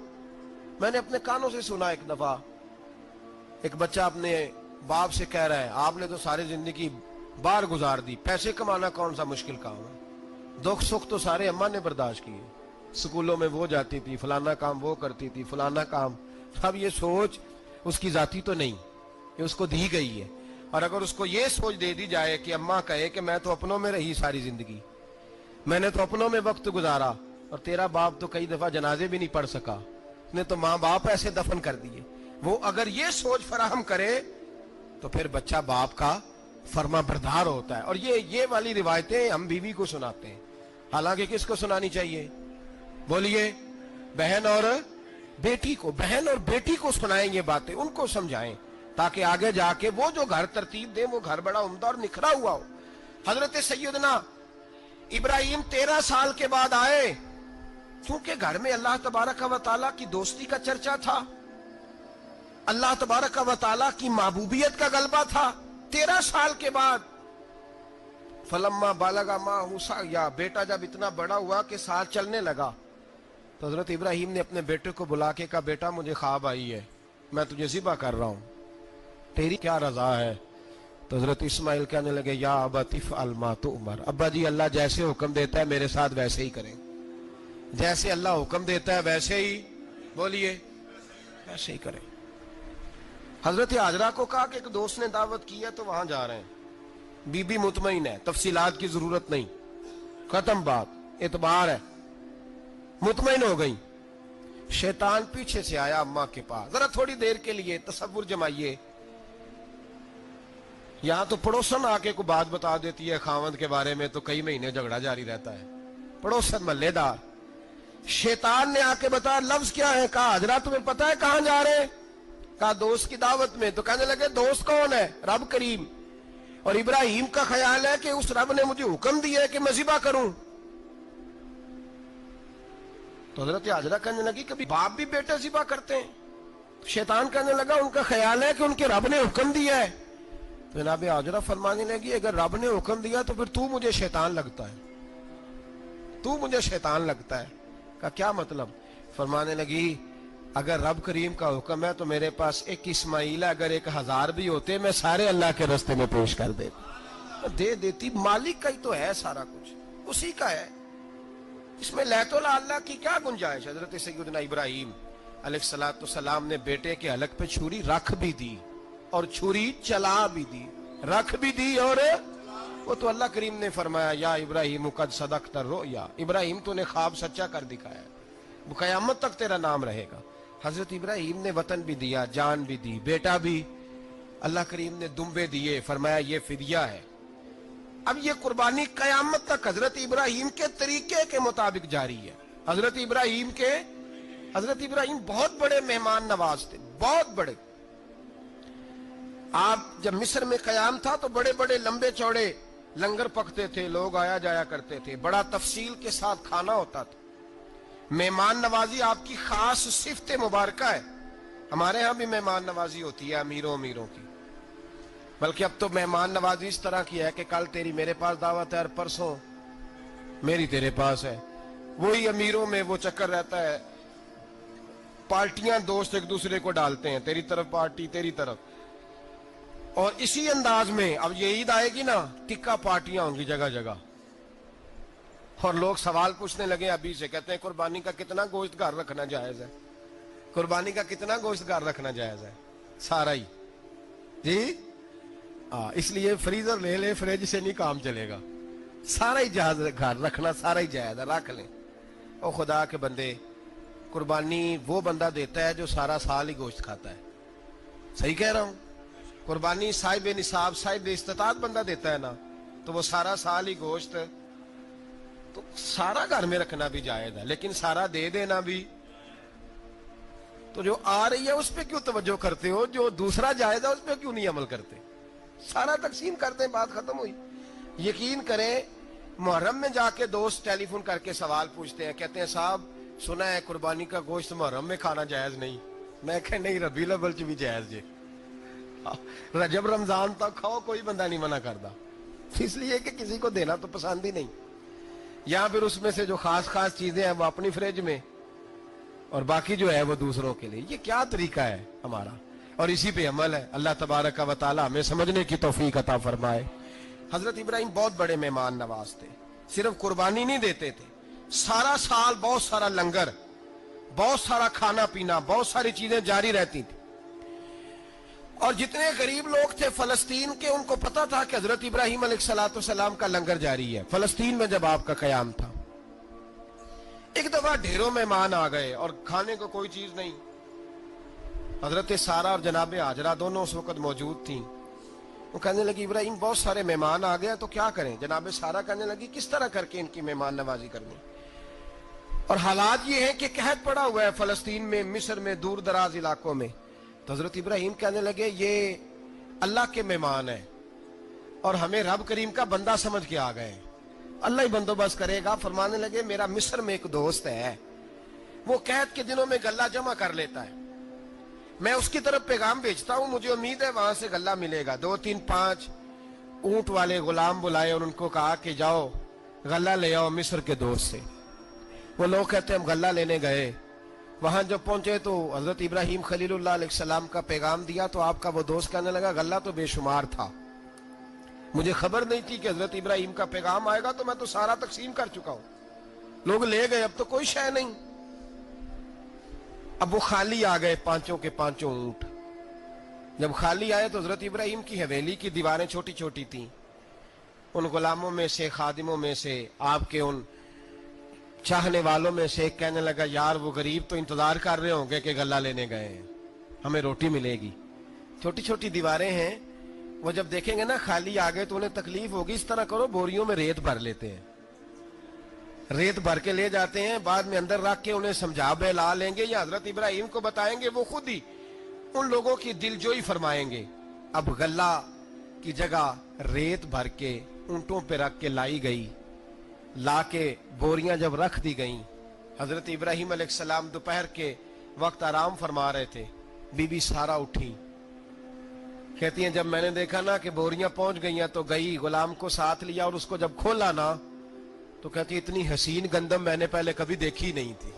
میں نے اپنے کانوں سے سنا ایک دفعہ ایک بچہ اپنے باپ سے کہہ رہا ہے آپ نے تو ساری زندگی باہر گزار دی, پیسے کمانا کون سا مشکل کام ہے, دکھ سکھ تو سارے اماں نے برداشت کیے, سکولوں میں وہ جاتی تھی, فلانا کام وہ کرتی تھی, فلانا کام. اب یہ سوچ اس کی ذاتی تو نہیں, یہ اس کو دی گئی ہے. اور اگر اس کو یہ سوچ دے دی جائے کہ اماں کہے کہ میں تو اپنوں میں رہی ساری زندگی, میں نے تو اپنوں میں وقت گزارا, اور تیرا باپ تو کئی دفعہ جنازے بھی نہیں پڑھ سکا, اس نے تو ماں باپ ایسے دفن کر دیے, وہ اگر یہ سوچ فراہم کرے تو پھر بچہ باپ کا فرما بردار ہوتا ہے. اور یہ والی روایتیں ہم بیوی کو سناتے ہیں, حالانکہ کس کو سنانی چاہیے؟ بولیے, بہن اور بیٹی کو. بہن اور بیٹی کو سنائیں یہ باتیں, ان کو سمجھائیں, تاکہ آگے جا کے وہ جو گھر ترتیب دیں وہ گھر بڑا عمدہ اور نکھرا ہوا ہو. حضرت سیدنا ابراہیم 13 سال کے بعد آئے, کیونکہ گھر میں اللہ تبارک و تعالیٰ کی دوستی کا چرچا تھا, اللہ تبارک و تعالیٰ کی محبوبیت کا غلبہ تھا. 13 سال کے بعد فلما بالغ معہ سعیا, بیٹا جب اتنا بڑا ہوا کہ ساتھ چلنے لگا, تو حضرت ابراہیم نے اپنے بیٹے کو بلا کے کہا بیٹا مجھے خواب آئی ہے, میں تجھے ذبح کر رہا ہوں, تیری کیا رضا ہے؟ تو حضرت اسماعیل کہنے لگے یا ابت افعل ما تؤمر, ابا جی اللہ جیسے حکم دیتا ہے میرے ساتھ ویسے ہی کریں, جیسے اللہ حکم دیتا ہے ویسے ہی, بولیے, ویسے ہی کریں. حضرت حاجرہ کو کہا کہ ایک دوست نے دعوت کی ہے تو وہاں جا رہے ہیں. بی بی مطمئن ہے, تفصیلات کی ضرورت نہیں, ختم بات, اعتبار ہے, مطمئن ہو گئی. شیطان پیچھے سے آیا اماں کے پاس, ذرا تھوڑی دیر کے لیے تصور جمائیے, یہاں تو پڑوسن آ کے کوئی بات بتا دیتی ہے خاوند کے بارے میں تو کئی مہینے جھگڑا جاری رہتا ہے, پڑوسن محلے دار. شیطان نے آ کے بتایا لفظ کیا ہے؟ کہا حاجرہ تمہیں پتا ہے کہاں جا رہے ہیں؟ کہا دوست کی دعوت میں. تو کہنے لگے دوست کون ہے؟ رب کریم. اور ابراہیم کا خیال ہے کہ اس رب نے مجھے حکم دیا ہے کہ میں ذبح کروں. تو حضرت حاجرہ کہنے لگی کبھی باپ بھی بیٹے ذبح کرتے ہیں؟ شیطان کہنے لگا ان کا خیال ہے کہ ان کے رب نے حکم دیا ہے. تو جناب حاجرہ فرمانے لگی اگر رب نے حکم دیا تو پھر تو مجھے شیطان لگتا ہے, تو مجھے شیطان لگتا ہے. کا کیا مطلب؟ فرمانے لگی اگر رب کریم کا حکم ہے تو میرے پاس ایک اسماعیل ہے, اگر 1000 بھی ہوتے میں سارے اللہ کے راستے میں پیش کر دے دیتی. مالک کا ہی تو ہے سارا کچھ, اسی کا ہے, اس میں لیت اللہ کی کیا گنجائش؟ حضرت سیدنا ابراہیم علیہ السلام نے بیٹے کے حلق پہ چھری رکھ بھی دی اور چھری چلا بھی دی, رکھ بھی دی, اور وہ تو اللہ کریم نے فرمایا یا ابراہیم قد صدقت الرؤیا, ابراہیم تو نے خواب سچا کر دکھایا, وہ قیامت تک تیرا نام رہے گا. حضرت ابراہیم نے وطن بھی دیا, جان بھی دی, بیٹا بھی, اللہ کریم نے دمبے دیے, فرمایا یہ فدیہ ہے. اب یہ قربانی قیامت تک حضرت ابراہیم کے طریقے کے مطابق جاری ہے. حضرت ابراہیم بہت بڑے مہمان نواز تھے, بہت بڑے. آپ جب مصر میں قیام تھا تو بڑے بڑے لمبے چوڑے لنگر پکتے تھے, لوگ آیا جایا کرتے تھے, بڑا تفصیل کے ساتھ کھانا ہوتا تھا. مہمان نوازی آپ کی خاص صفت مبارکہ ہے. ہمارے ہاں بھی مہمان نوازی ہوتی ہے امیروں کی, بلکہ اب تو مہمان نوازی اس طرح کی ہے کہ کل تیری میرے پاس دعوت ہے اور پرسوں میری تیرے پاس ہے. وہی امیروں میں وہ چکر رہتا ہے, پارٹیاں دوست ایک دوسرے کو ڈالتے ہیں, تیری طرف پارٹی تیری طرف. اور اسی انداز میں اب یہ عید آئے گی نا, ٹکا پارٹیاں ہوں گی جگہ جگہ, اور لوگ سوال پوچھنے لگے ابھی سے, کہتے ہیں قربانی کا کتنا گوشت گھر رکھنا جائز ہے؟ قربانی کا کتنا گوشت گھر رکھنا جائز ہے؟ سارا ہی جی, اس لیے فریزر لے لے، فریج سے نہیں کام چلے گا، سارا ہی جہاز گھر رکھنا سارا ہی جائز ہے، رکھ لیں۔ او خدا کے بندے، قربانی وہ بندہ دیتا ہے جو سارا سال ہی گوشت کھاتا ہے، صحیح کہہ رہا ہوں؟ قربانی صاحب نصاب، صاحب استطاعت بندہ دیتا ہے نا، تو وہ سارا سال ہی گوشت، تو سارا گھر میں رکھنا بھی جائز ہے، لیکن سارا دے دینا بھی۔ تو جو آ رہی ہے اس پہ کیوں توجہ کرتے ہو، جو دوسرا جائز ہے اس پہ کیوں نہیں عمل کرتے؟ سارا تقسیم کرتے ہیں، بات ختم ہوئی۔ یقین کریں، محرم میں جا کے دوست ٹیلی فون کر کے سوال پوچھتے ہیں، کہتے ہیں صاحب سنا ہے قربانی کا گوشت محرم میں کھانا جائز نہیں۔ میں کہ نہیں، ربیع الاول چ بھی جائز جے، رجب رمضان تک کھاؤ، کوئی بندہ نہیں منع کرتا، اس لیے کہ کسی کو دینا تو پسند ہی نہیں، یا پھر اس میں سے جو خاص خاص چیزیں ہیں وہ اپنی فریج میں، اور باقی جو ہے وہ دوسروں کے لیے۔ یہ کیا طریقہ ہے ہمارا؟ اور اسی پہ عمل ہے۔ اللہ تبارک و تعالی ہمیں سمجھنے کی توفیق عطا فرمائے۔ حضرت ابراہیم بہت بڑے مہمان نواز تھے، صرف قربانی نہیں دیتے تھے، سارا سال بہت سارا لنگر، بہت سارا کھانا پینا، بہت ساری چیزیں جاری رہتی تھی۔ اور جتنے غریب لوگ تھے فلسطین کے، ان کو پتا تھا کہ حضرت ابراہیم علیہ السلام کا لنگر جاری ہے۔ فلسطین میں جب آپ کا قیام تھا، ایک دفعہ ڈھیروں مہمان آ گئے اور کھانے کو کوئی چیز نہیں۔ حضرت سارہ اور جناب ہاجرہ دونوں اس وقت موجود تھیں۔ وہ کہنے لگی ابراہیم بہت سارے مہمان آ گئے تو کیا کریں؟ جناب سارہ کہنے لگی کس طرح کر کے ان کی مہمان نوازی کرنی؟ اور حالات یہ ہیں کہ قحط پڑا ہوا ہے فلسطین میں، مصر میں، دور دراز علاقوں میں۔ تو حضرت ابراہیم کہنے لگے یہ اللہ کے مہمان ہیں اور ہمیں رب کریم کا بندہ سمجھ کے آ گئے، اللہ ہی بندوبست کرے گا۔ فرمانے لگے میرا مصر میں ایک دوست ہے، وہ قحط کے دنوں میں غلہ جمع کر لیتا ہے، میں اس کی طرف پیغام بھیجتا ہوں، مجھے امید ہے وہاں سے غلہ ملے گا۔ 2 3 5 اونٹ والے غلام بلائے اور ان کو کہا کہ جاؤ غلہ لے آؤ مصر کے دوست سے۔ وہ لوگ کہتے ہیں ہم غلہ لینے گئے، وہاں جب پہنچے تو حضرت ابراہیم خلیل اللہ علیہ السلام کا پیغام دیا تو آپ کا وہ دوست کہنے لگا غلہ تو بے شمار تھا، مجھے خبر نہیں تھی کہ حضرت ابراہیم کا پیغام آئے گا، تو میں تو سارا تقسیم کر چکا ہوں، لوگ لے گئے، اب تو کوئی شے نہیں۔ اب وہ خالی آ گئے 5 کے 5 اونٹ۔ جب خالی آئے تو حضرت ابراہیم کی حویلی کی دیواریں چھوٹی چھوٹی تھیں، ان غلاموں میں سے، خادموں میں سے، آپ کے ان چاہنے والوں میں سے ایک کہنے لگا یار وہ غریب تو انتظار کر رہے ہوں گے کہ غلہ لینے گئے ہیں، ہمیں روٹی ملے گی۔ چھوٹی چھوٹی دیواریں ہیں، وہ جب دیکھیں گے نا خالی آ گئے تو انہیں تکلیف ہوگی، اس طرح کرو بوریوں میں ریت بھر لیتے ہیں، ریت بھر کے لے جاتے ہیں، بعد میں اندر رکھ کے انہیں سمجھا بہلا لیں گے یا حضرت ابراہیم کو بتائیں گے، وہ خود ہی ان لوگوں کی دل جوئی فرمائیں گے۔ اب غلہ کی جگہ ریت بھر کے اونٹوں پہ رکھ کے لائی گئی، لا کے بوریاں جب رکھ دی گئیں، حضرت ابراہیم علیہ السلام دوپہر کے وقت آرام فرما رہے تھے، بی بی سارہ اٹھی، کہتی ہیں جب میں نے دیکھا نا کہ بوریاں پہنچ گئی ہیں تو گئی، غلام کو ساتھ لیا اور اس کو جب کھولا نا تو کہتی اتنی حسین گندم میں نے پہلے کبھی دیکھی نہیں تھی،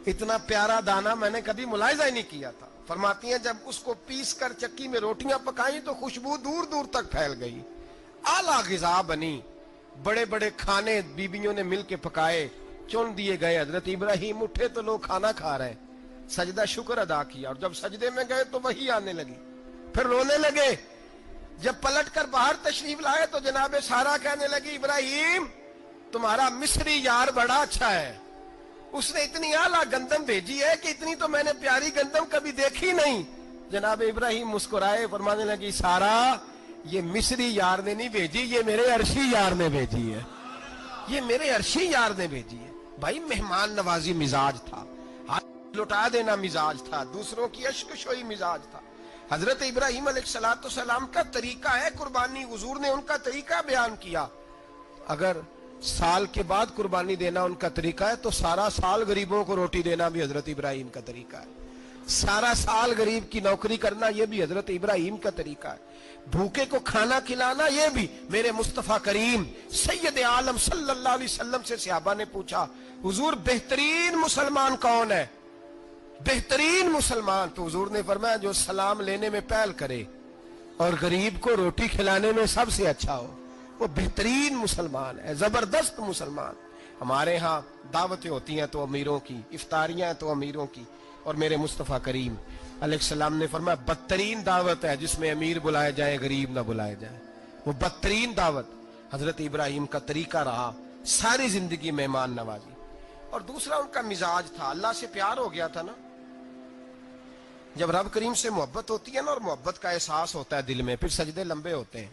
اتنا پیارا دانا میں نے کبھی ملاحظہ ہی نہیں کیا تھا۔ فرماتی ہیں جب اس کو پیس کر چکی میں روٹیاں پکائیں تو خوشبو دور دور تک پھیل گئی، اعلیٰ غذا بنی، بڑے بڑے کھانے بیبیوں نے مل کے پکائے، چن دیے گئے، حضرت ابراہیم اٹھے تو لوگ کھانا کھا رہے ہیں، سجدہ شکر ادا کیا، اور جب سجدے میں گئے تو وحی آنے لگی، پھر رونے لگے۔ جب پلٹ کر باہر تشریف لائے تو جناب سارہ کہنے لگی ابراہیم تمہارا مصری یار بڑا اچھا ہے، اس نے اتنی اعلیٰ گندم بھیجی ہے کہ اتنی تو میں نے پیاری گندم کبھی دیکھی نہیں۔ جناب ابراہیم مسکرائے، فرمانے لگی سارہ یہ مصری یار نے نہیں بھیجی، یہ میرے عرشی یار نے بھیجی ہے، یہ میرے عرشی یار نے بھیجی ہے۔ بھائی مہمان نوازی مزاج تھا، ہاتھ لٹا دینا مزاج تھا، دوسروں کی اشک شوئی مزاج تھا۔ حضرت ابراہیم علیہ السلام کا طریقہ ہے قربانی، حضور نے ان کا طریقہ بیان کیا۔ اگر سال کے بعد قربانی دینا ان کا طریقہ ہے تو سارا سال غریبوں کو روٹی دینا بھی حضرت ابراہیم کا طریقہ ہے، سارا سال غریب کی نوکری کرنا یہ بھی حضرت ابراہیم کا طریقہ ہے، بھوکے کو کھانا کھلانا یہ بھی۔ میرے مصطفیٰ کریم سید عالم صلی اللہ علیہ وسلم سے صحابہ نے پوچھا حضور بہترین مسلمان کون ہے؟ بہترین مسلمان؟ تو حضور نے فرمایا جو سلام لینے میں پہل کرے اور غریب کو روٹی کھلانے میں سب سے اچھا ہو، وہ بہترین مسلمان ہے، زبردست مسلمان۔ ہمارے ہاں دعوتیں ہوتی ہیں تو امیروں کی، افطاریاں ہیں تو امیروں کی، اور میرے مصطفیٰ کریم علیہ السلام نے فرمایا بدترین دعوت ہے جس میں امیر بلائے جائیں غریب نہ بلائے جائیں. وہ بدترین دعوت حضرت ابراہیم کا طریقہ رہا ساری زندگی مہمان نوازی. اور دوسرا ان کا مزاج تھا, اللہ سے پیار ہو گیا تھا نا. جب رب کریم سے محبت ہوتی ہے نا اور محبت کا احساس ہوتا ہے دل میں, پھر سجدے لمبے ہوتے ہیں.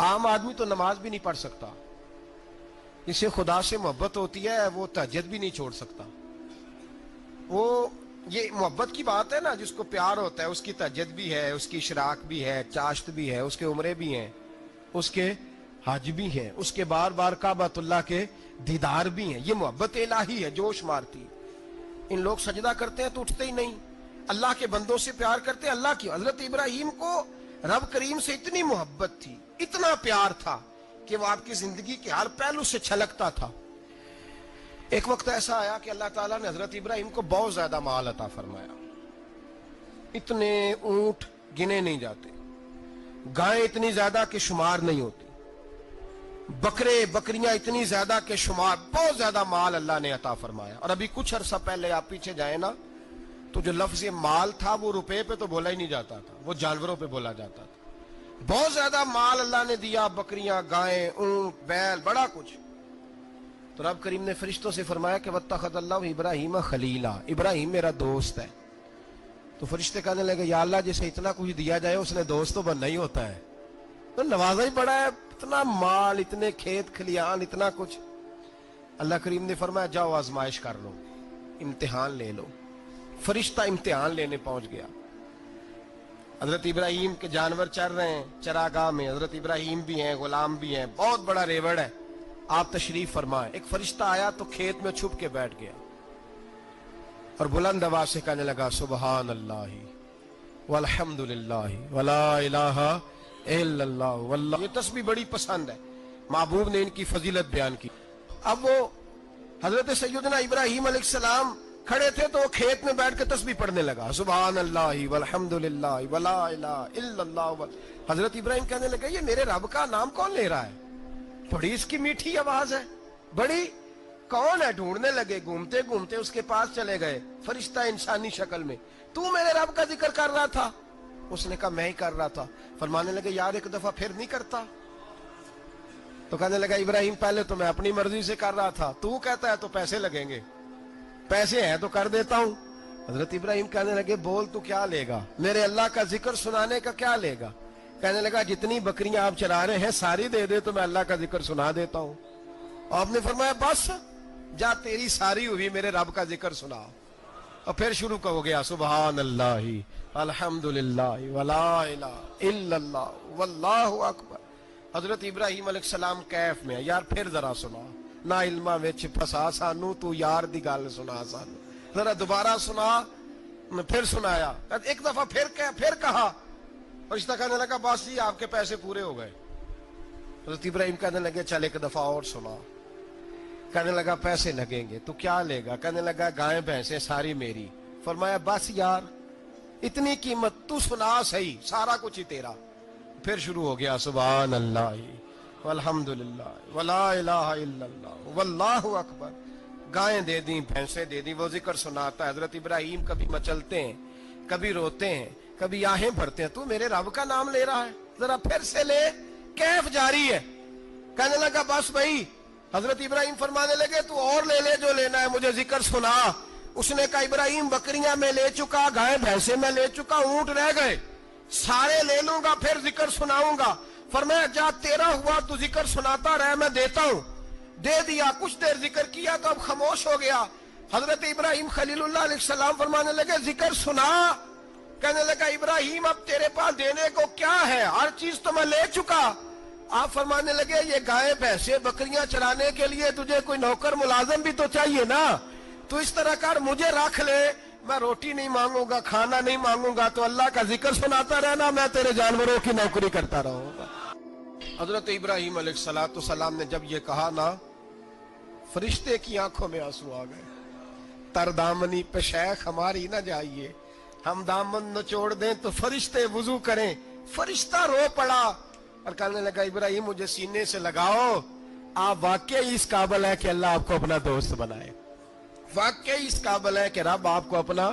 عام آدمی تو نماز بھی نہیں پڑھ سکتا, جس سے خدا سے محبت ہوتی ہے وہ تہجد بھی نہیں چھوڑ سکتا. وہ یہ محبت کی بات ہے نا, جس کو پیار ہوتا ہے اس کی تہجد بھی ہے, اس کی اشراق بھی ہے, چاشت بھی ہے, اس کے عمرے بھی ہیں, اس کے حج بھی ہیں, اس کے بار بار کعبۃ اللہ کے دیدار بھی ہیں. یہ محبت الہی ہے, جوش مارتی. ان لوگ سجدہ کرتے ہیں تو اٹھتے ہی نہیں. اللہ کے بندوں سے پیار کرتے ہیں, اللہ کی. حضرت ابراہیم کو رب کریم سے اتنی محبت تھی, اتنا پیار تھا کہ وہ آپ کی زندگی کے ہر پہلو سے چھلکتا تھا. ایک وقت ایسا آیا کہ اللہ تعالیٰ نے حضرت ابراہیم کو بہت زیادہ مال عطا فرمایا. اتنے اونٹ گنے نہیں جاتے, گائیں اتنی زیادہ کہ شمار نہیں ہوتی, بکرے بکریاں اتنی زیادہ کہ شمار, بہت زیادہ مال اللہ نے عطا فرمایا. اور ابھی کچھ عرصہ پہلے آپ پیچھے جائیں نا تو جو لفظ مال تھا وہ روپے پہ تو بولا ہی نہیں جاتا تھا, وہ جانوروں پہ بولا جاتا تھا. بہت زیادہ مال اللہ نے دیا, بکریاں, گائیں, اونٹ, بیل, بڑا کچھ. تو رب کریم نے فرشتوں سے فرمایا کہ واتخذ اللہ ابراہیم خلیلا, ابراہیم میرا دوست ہے. تو فرشتے کہنے لگے یا اللہ جسے اتنا کچھ دیا جائے اس نے دوست تو بننا ہی ہوتا ہے, تو نوازا ہی پڑا ہے, اتنا مال, اتنے کھیت کھلیان, اتنا کچھ. اللہ کریم نے فرمایا جاؤ آزمائش کر لو, امتحان لے لو. فرشتہ امتحان لینے پہنچ گیا. حضرت ابراہیم کے جانور چر رہے ہیں چراگاہ میں, حضرت ابراہیم بھی ہیں, غلام بھی ہیں, بہت بڑا ریوڑ ہے. آپ تشریف فرمائیں. ایک فرشتہ آیا تو کھیت میں چھپ کے بیٹھ گیا اور بلند آواز سے کہنے لگا سبحان اللہ والحمد للہ ولا الہ الا اللہ واللہ. یہ تسبیح بڑی پسند ہے, محبوب نے ان کی فضیلت بیان کی. اب وہ حضرت سیدنا ابراہیم علیہ السلام کھڑے تھے تو وہ کھیت میں بیٹھ کے تسبیح پڑھنے لگا سبحان اللہ والحمد للہ ولا الہ الا اللہ. حضرت ابراہیم کہنے لگے یہ میرے رب کا نام کون لے رہا ہے, بڑی اس کی میٹھی آواز ہے, بڑی کون ہے. ڈھونڈنے لگے, گھومتے گھومتے اس کے پاس چلے گئے. فرشتہ انسانی شکل میں, تو میرے رب کا ذکر کر رہا تھا؟ اس نے کہا میں ہی کر رہا تھا. فرمانے لگے یار ایک دفعہ پھر نہیں کرتا. تو کہنے لگا ابراہیم پہلے تو میں اپنی مرضی سے کر رہا تھا, تو کہتا ہے تو پیسے لگیں گے, پیسے ہیں تو کر دیتا ہوں. حضرت ابراہیم کہنے لگے بول تو کیا لے گا, میرے اللہ کا ذکر سنانے کا کیا لے گا. کہنے لگا جتنی بکریاں آپ چرا رہے ہیں ساری دے دے تو میں اللہ کا ذکر سنا دیتا ہوں. آپ نے فرمایا بس جا تیری ساری ہوئی, میرے رب کا ذکر سنا. اور پھر شروع ہو گیا سبحان اللہ الحمد للہ ولا الہ الا اللہ واللہ اکبر. حضرت ابراہیم علیہ السلام کیف میں, یار پھر ذرا سنا, نہ علما وچ پھسا سانو, تو یار دی گل سنا سانو, ذرا دوبارہ سنا. پھر سنایا, ایک دفعہ پھر کہا. فرشتہ کہنے لگا بس جی آپ کے پیسے پورے ہو گئے. حضرت ابراہیم کہنے لگے چل ایک دفعہ اور سنا. کہنے لگا پیسے لگیں گے, تو کیا لے گا. کہنے لگا گائیں بھینسیں ساری میری. فرمایا بس یار اتنی قیمت, تو سنا صحیح, سارا کچھ ہی تیرا. پھر شروع ہو گیا سبحان اللہ والحمد للہ ولا الہ الا اللہ واللہ اکبر. گائیں دے دیں, بھینسیں دے دیں, وہ ذکر سناتا ہے. حضرت ابراہیم کبھی مچلتے ہیں, کبھی روتے ہیں, کبھی آہیں بھرتے ہیں. تو میرے رب کا نام لے رہا ہے, ذرا پھر سے لے. کیف جاری ہے. کہنے لگا بس بھائی. حضرت ابراہیم فرمانے لگے تو اور لے لے جو لینا ہے, مجھے ذکر سنا. اس نے کہا ابراہیم بکریاں میں لے چکا, گائے بھینسیں میں لے چکا, اونٹ رہ گئے, سارے لے لوں گا پھر ذکر سناؤں گا. فرمایا جا تیرا ہوا تو ذکر سناتا رہ, میں دیتا ہوں. دے دیا, کچھ دیر ذکر کیا تو اب خاموش ہو گیا. حضرت ابراہیم خلیل اللہ علیہ السلام فرمانے لگے ذکر سنا. کہنے لگا ابراہیم اب تیرے پاس دینے کو کیا ہے, ہر چیز تو میں لے چکا. آپ فرمانے لگے یہ گائے بھینسیں بکریاں چرانے کے لیے تجھے کوئی نوکر ملازم بھی تو چاہیے نا. تو اس طرح کر, مجھے رکھ لے, میں روٹی نہیں مانگوں گا, کھانا نہیں مانگوں گا, تو اللہ کا ذکر سناتا رہنا, میں تیرے جانوروں کی نوکری کرتا رہوں گا. حضرت ابراہیم علیہ السلام نے جب یہ کہا نا, فرشتے کی آنکھوں میں آنسو آ گئے. تر دامنی پہ شیخ ہماری نہ جائیے, ہم دامن نچوڑ دیں تو فرشتے وضو کریں. فرشتہ رو پڑا اور کہنے لگا ابراہیم مجھے سینے سے لگاؤ, آپ واقعی اس قابل ہے کہ اللہ آپ کو اپنا دوست بنائے. واقعی اس قابل ہے کہ رب آپ کو اپنا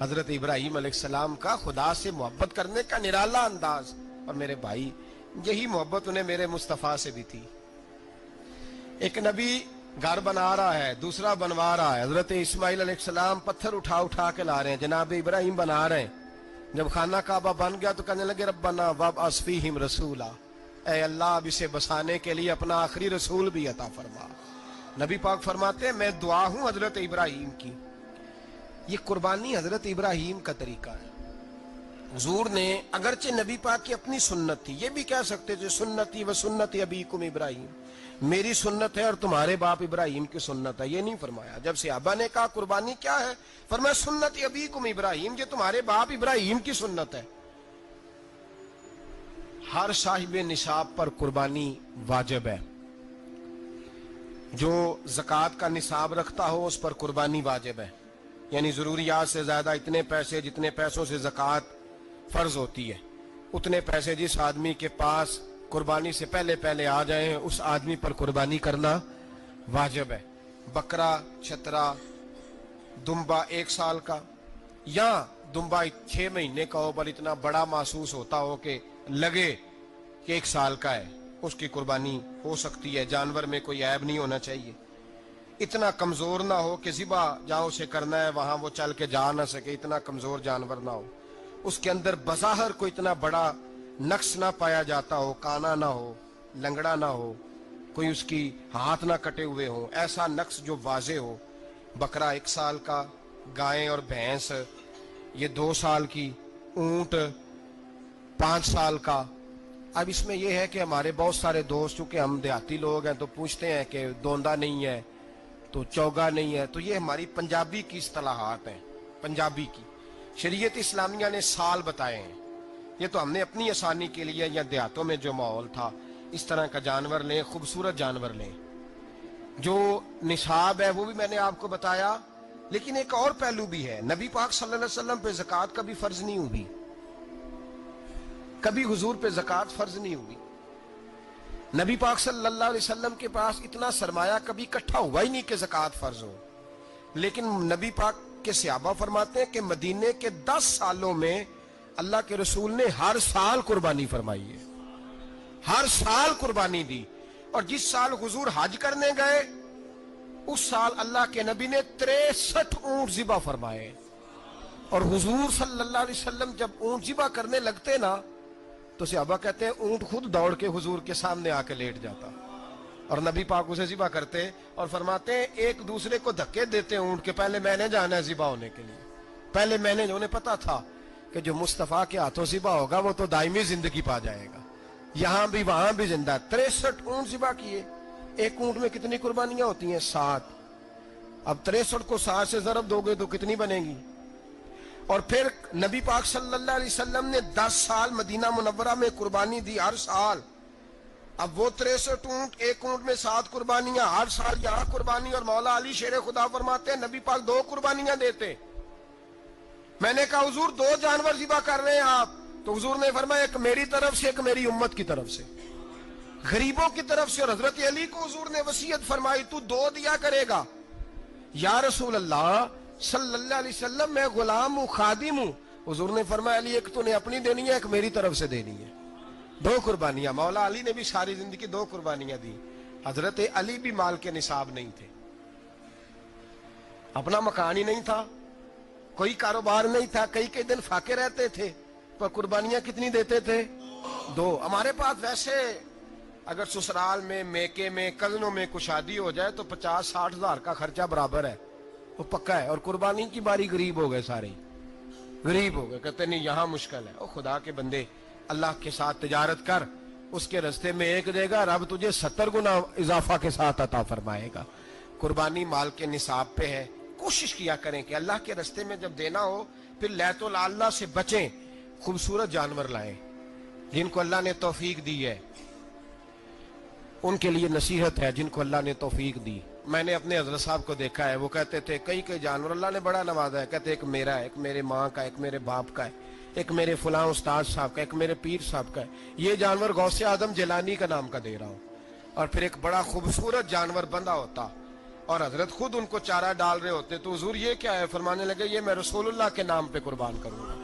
حضرت ابراہیم علیہ السلام کا خدا سے محبت کرنے کا نرالا انداز. اور میرے بھائی یہی محبت انہیں میرے مصطفیٰ سے بھی تھی. ایک نبی گھر بنا رہا ہے، دوسرا بنوا رہا ہے. حضرت اسماعیل علیہ السلام پتھر اٹھا اٹھا کے لا رہے ہیں، جناب ابراہیم بنا رہے ہیں. جب خانہ کعبہ بن گیا تو کہنے لگے ربنا وابعث فیہم رسولا، اے اللہ اب اسے بسانے کے لیے اپنا آخری رسول بھی عطا فرما. نبی پاک فرماتے ہیں میں دعا ہوں حضرت ابراہیم کی. یہ قربانی حضرت ابراہیم کا طریقہ ہے. حضور نے اگرچہ نبی پاک کی اپنی سنت تھی، یہ بھی کہہ سکتے تھے سنتی و سنت ابیکم ابراہیم، میری سنت ہے اور تمہارے باپ ابراہیم کی سنت ہے. یہ نہیں فرمایا. جب صحابہ نے کہا قربانی کیا ہے، فرمایا سنت ابیکم ابراہیم، یہ تمہارے باپ ابراہیم کی سنت ہے. ہر صاحب نصاب پر قربانی واجب ہے. جو زکوٰۃ کا نصاب رکھتا ہو اس پر قربانی واجب ہے. یعنی ضروریات سے زیادہ اتنے پیسے جتنے پیسوں سے زکوٰۃ فرض ہوتی ہے، اتنے پیسے جس آدمی کے پاس قربانی سے پہلے آ جائیں اس آدمی پر قربانی کرنا واجب ہے. بکرا، چھترا، دمبا 1 سال کا یا دمبا 6 مہینے کا ہو پر اتنا بڑا محسوس ہوتا ہو کہ لگے کہ 1 سال کا ہے، اس کی قربانی ہو سکتی ہے. جانور میں کوئی عیب نہیں ہونا چاہیے. اتنا کمزور نہ ہو کہ ذبح جہاں اسے کرنا ہے وہاں وہ چل کے جا نہ سکے، اتنا کمزور جانور نہ ہو. اس کے اندر بظاہر کوئی اتنا بڑا نقص نہ پایا جاتا ہو، کانا نہ ہو، لنگڑا نہ ہو، کوئی اس کی ہاتھ نہ کٹے ہوئے ہوں، ایسا نقص جو واضح ہو. بکرا 1 سال کا، گائیں اور بھینس یہ 2 سال کی، اونٹ 5 سال کا. اب اس میں یہ ہے کہ ہمارے بہت سارے دوست چونکہ ہم دیہاتی لوگ ہیں تو پوچھتے ہیں کہ دوندا نہیں ہے تو چوگا نہیں ہے. تو یہ ہماری پنجابی کی اصطلاحات ہیں. پنجابی کی شریعت اسلامیہ نے سال بتائے ہیں. یہ تو ہم نے اپنی آسانی کے لیے یا دیہاتوں میں جو ماحول تھا اس طرح کا جانور لیں، خوبصورت جانور لیں. جو نصاب ہے وہ بھی میں نے آپ کو بتایا. لیکن ایک اور پہلو بھی ہے. نبی پاک صلی اللہ علیہ وسلم پہ زکوٰۃ کبھی فرض نہیں ہوئی، کبھی حضور پہ زکوٰۃ فرض نہیں ہوئی. نبی پاک صلی اللہ علیہ وسلم کے پاس اتنا سرمایہ کبھی اکٹھا ہوا ہی نہیں کہ زکوٰۃ فرض ہو. لیکن نبی پاک کے صحابہ فرماتے ہیں کہ مدینے کے 10 سالوں میں اللہ کے رسول نے ہر سال قربانی فرمائی ہے، ہر سال قربانی دی. اور جس سال حضور حج کرنے گئے اس سال اللہ کے نبی نے 63 اونٹ ذبح فرمائے. اور حضور صلی اللہ علیہ وسلم جب اونٹ ذبح کرنے لگتے نا تو صحابہ کہتے ہیں اونٹ خود دوڑ کے حضور کے سامنے آ کے لیٹ جاتا اور نبی پاک اسے ذبح کرتے اور فرماتے ہیں ایک دوسرے کو دھکے دیتے اونٹ کے، پہلے میں نے جانا ہے ذبح ہونے کے لیے، پہلے میں نے. انہیں پتا تھا کہ جو مصطفیٰ کے ہاتھوں ذبح ہوگا وہ تو دائمی زندگی پا جائے گا، یہاں بھی وہاں بھی زندہ. 63 اونٹ ذبح کیے. ایک اونٹ میں کتنی قربانیاں ہوتی ہیں؟ 7. اب 63 کو 7 سے ضرب دو گے تو کتنی بنے گی؟ اور پھر نبی پاک صلی اللہ علیہ وسلم نے 10 سال مدینہ منورہ میں قربانی دی ہر سال. اب وہ 63 اونٹ، ایک اونٹ میں 7 قربانیاں، ہر سال یہاں قربانی. اور مولا علی شیر خدا فرماتے ہیں نبی پاک 2 قربانیاں دیتے. میں نے کہا حضور 2 جانور ذبح کر رہے ہیں آپ؟ تو حضور نے فرمایا ایک میری طرف سے، ایک میری امت کی طرف سے، غریبوں کی طرف سے. اور حضرت علی کو حضور نے وصیت فرمائی تو 2 دیا کرے گا. یا رسول اللہ صلی اللہ علیہ وسلم میں غلام ہوں، خادم ہوں. حضور نے فرمایا علی ایک تو نے اپنی دینی ہے، ایک میری طرف سے دینی ہے. 2 قربانیاں. مولا علی نے بھی ساری زندگی 2 قربانیاں دی. حضرت علی بھی مال کے نصاب نہیں تھے، اپنا مکان ہی نہیں تھا، کوئی کاروبار نہیں تھا، کئی دن فاقے رہتے تھے، پر قربانیاں کتنی دیتے تھے؟ 2. ہمارے پاس ویسے اگر سسرال میں، میکے میں، کزنوں میں کچھ شادی ہو جائے تو 50-60 ہزار کا خرچہ برابر ہے، وہ پکا ہے. اور قربانی کی باری غریب ہو گئے، سارے غریب ہو گئے. کہتے نہیں یہاں مشکل ہے. او خدا کے بندے، اللہ کے ساتھ تجارت کر، اس کے رستے میں 1 دے گا، رب تجھے 70 گنا اضافہ کے ساتھ عطا فرمائے گا. قربانی مال کے نصاب پہ ہے. کوشش کیا کریں کہ اللہ کے رستے میں جب دینا ہو پھر لیت اللہ سے بچیں، خوبصورت جانور لائیں. جن کو اللہ نے توفیق دی ہے ان کے لیے نصیحت ہے، جن کو اللہ نے توفیق دی. میں نے اپنے حضرت صاحب کو دیکھا ہے، وہ کہتے تھے کئی جانور اللہ نے بڑا نوازا ہے. کہتے ایک میرا ہے، ایک میرے ماں کا، ایک میرے باپ کا ہے، ایک میرے فلاں استاد صاحب کا، ایک میرے پیر صاحب کا ہے. یہ جانور غوث اعظم جیلانی کا نام کا دے رہا ہوں. اور پھر ایک بڑا خوبصورت جانور بندہ ہوتا اور حضرت خود ان کو چارہ ڈال رہے ہوتے تو حضور یہ کیا ہے؟ فرمانے لگے یہ میں رسول اللہ کے نام پہ قربان کروں گا،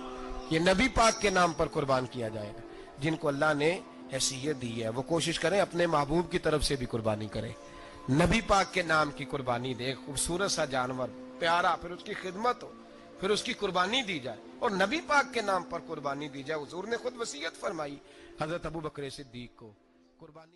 یہ نبی پاک کے نام پر قربان کیا جائے گا۔ جن کو اللہ نے حیثیت دی ہے وہ کوشش کریں اپنے محبوب کی طرف سے بھی قربانی کریں، نبی پاک کے نام کی قربانی دے، خوبصورت سا جانور پیارا، پھر اس کی خدمت ہو، پھر اس کی قربانی دی جائے اور نبی پاک کے نام پر قربانی دی جائے۔ حضور نے خود وصیت فرمائی حضرت ابو بکر صدیق کو قربانی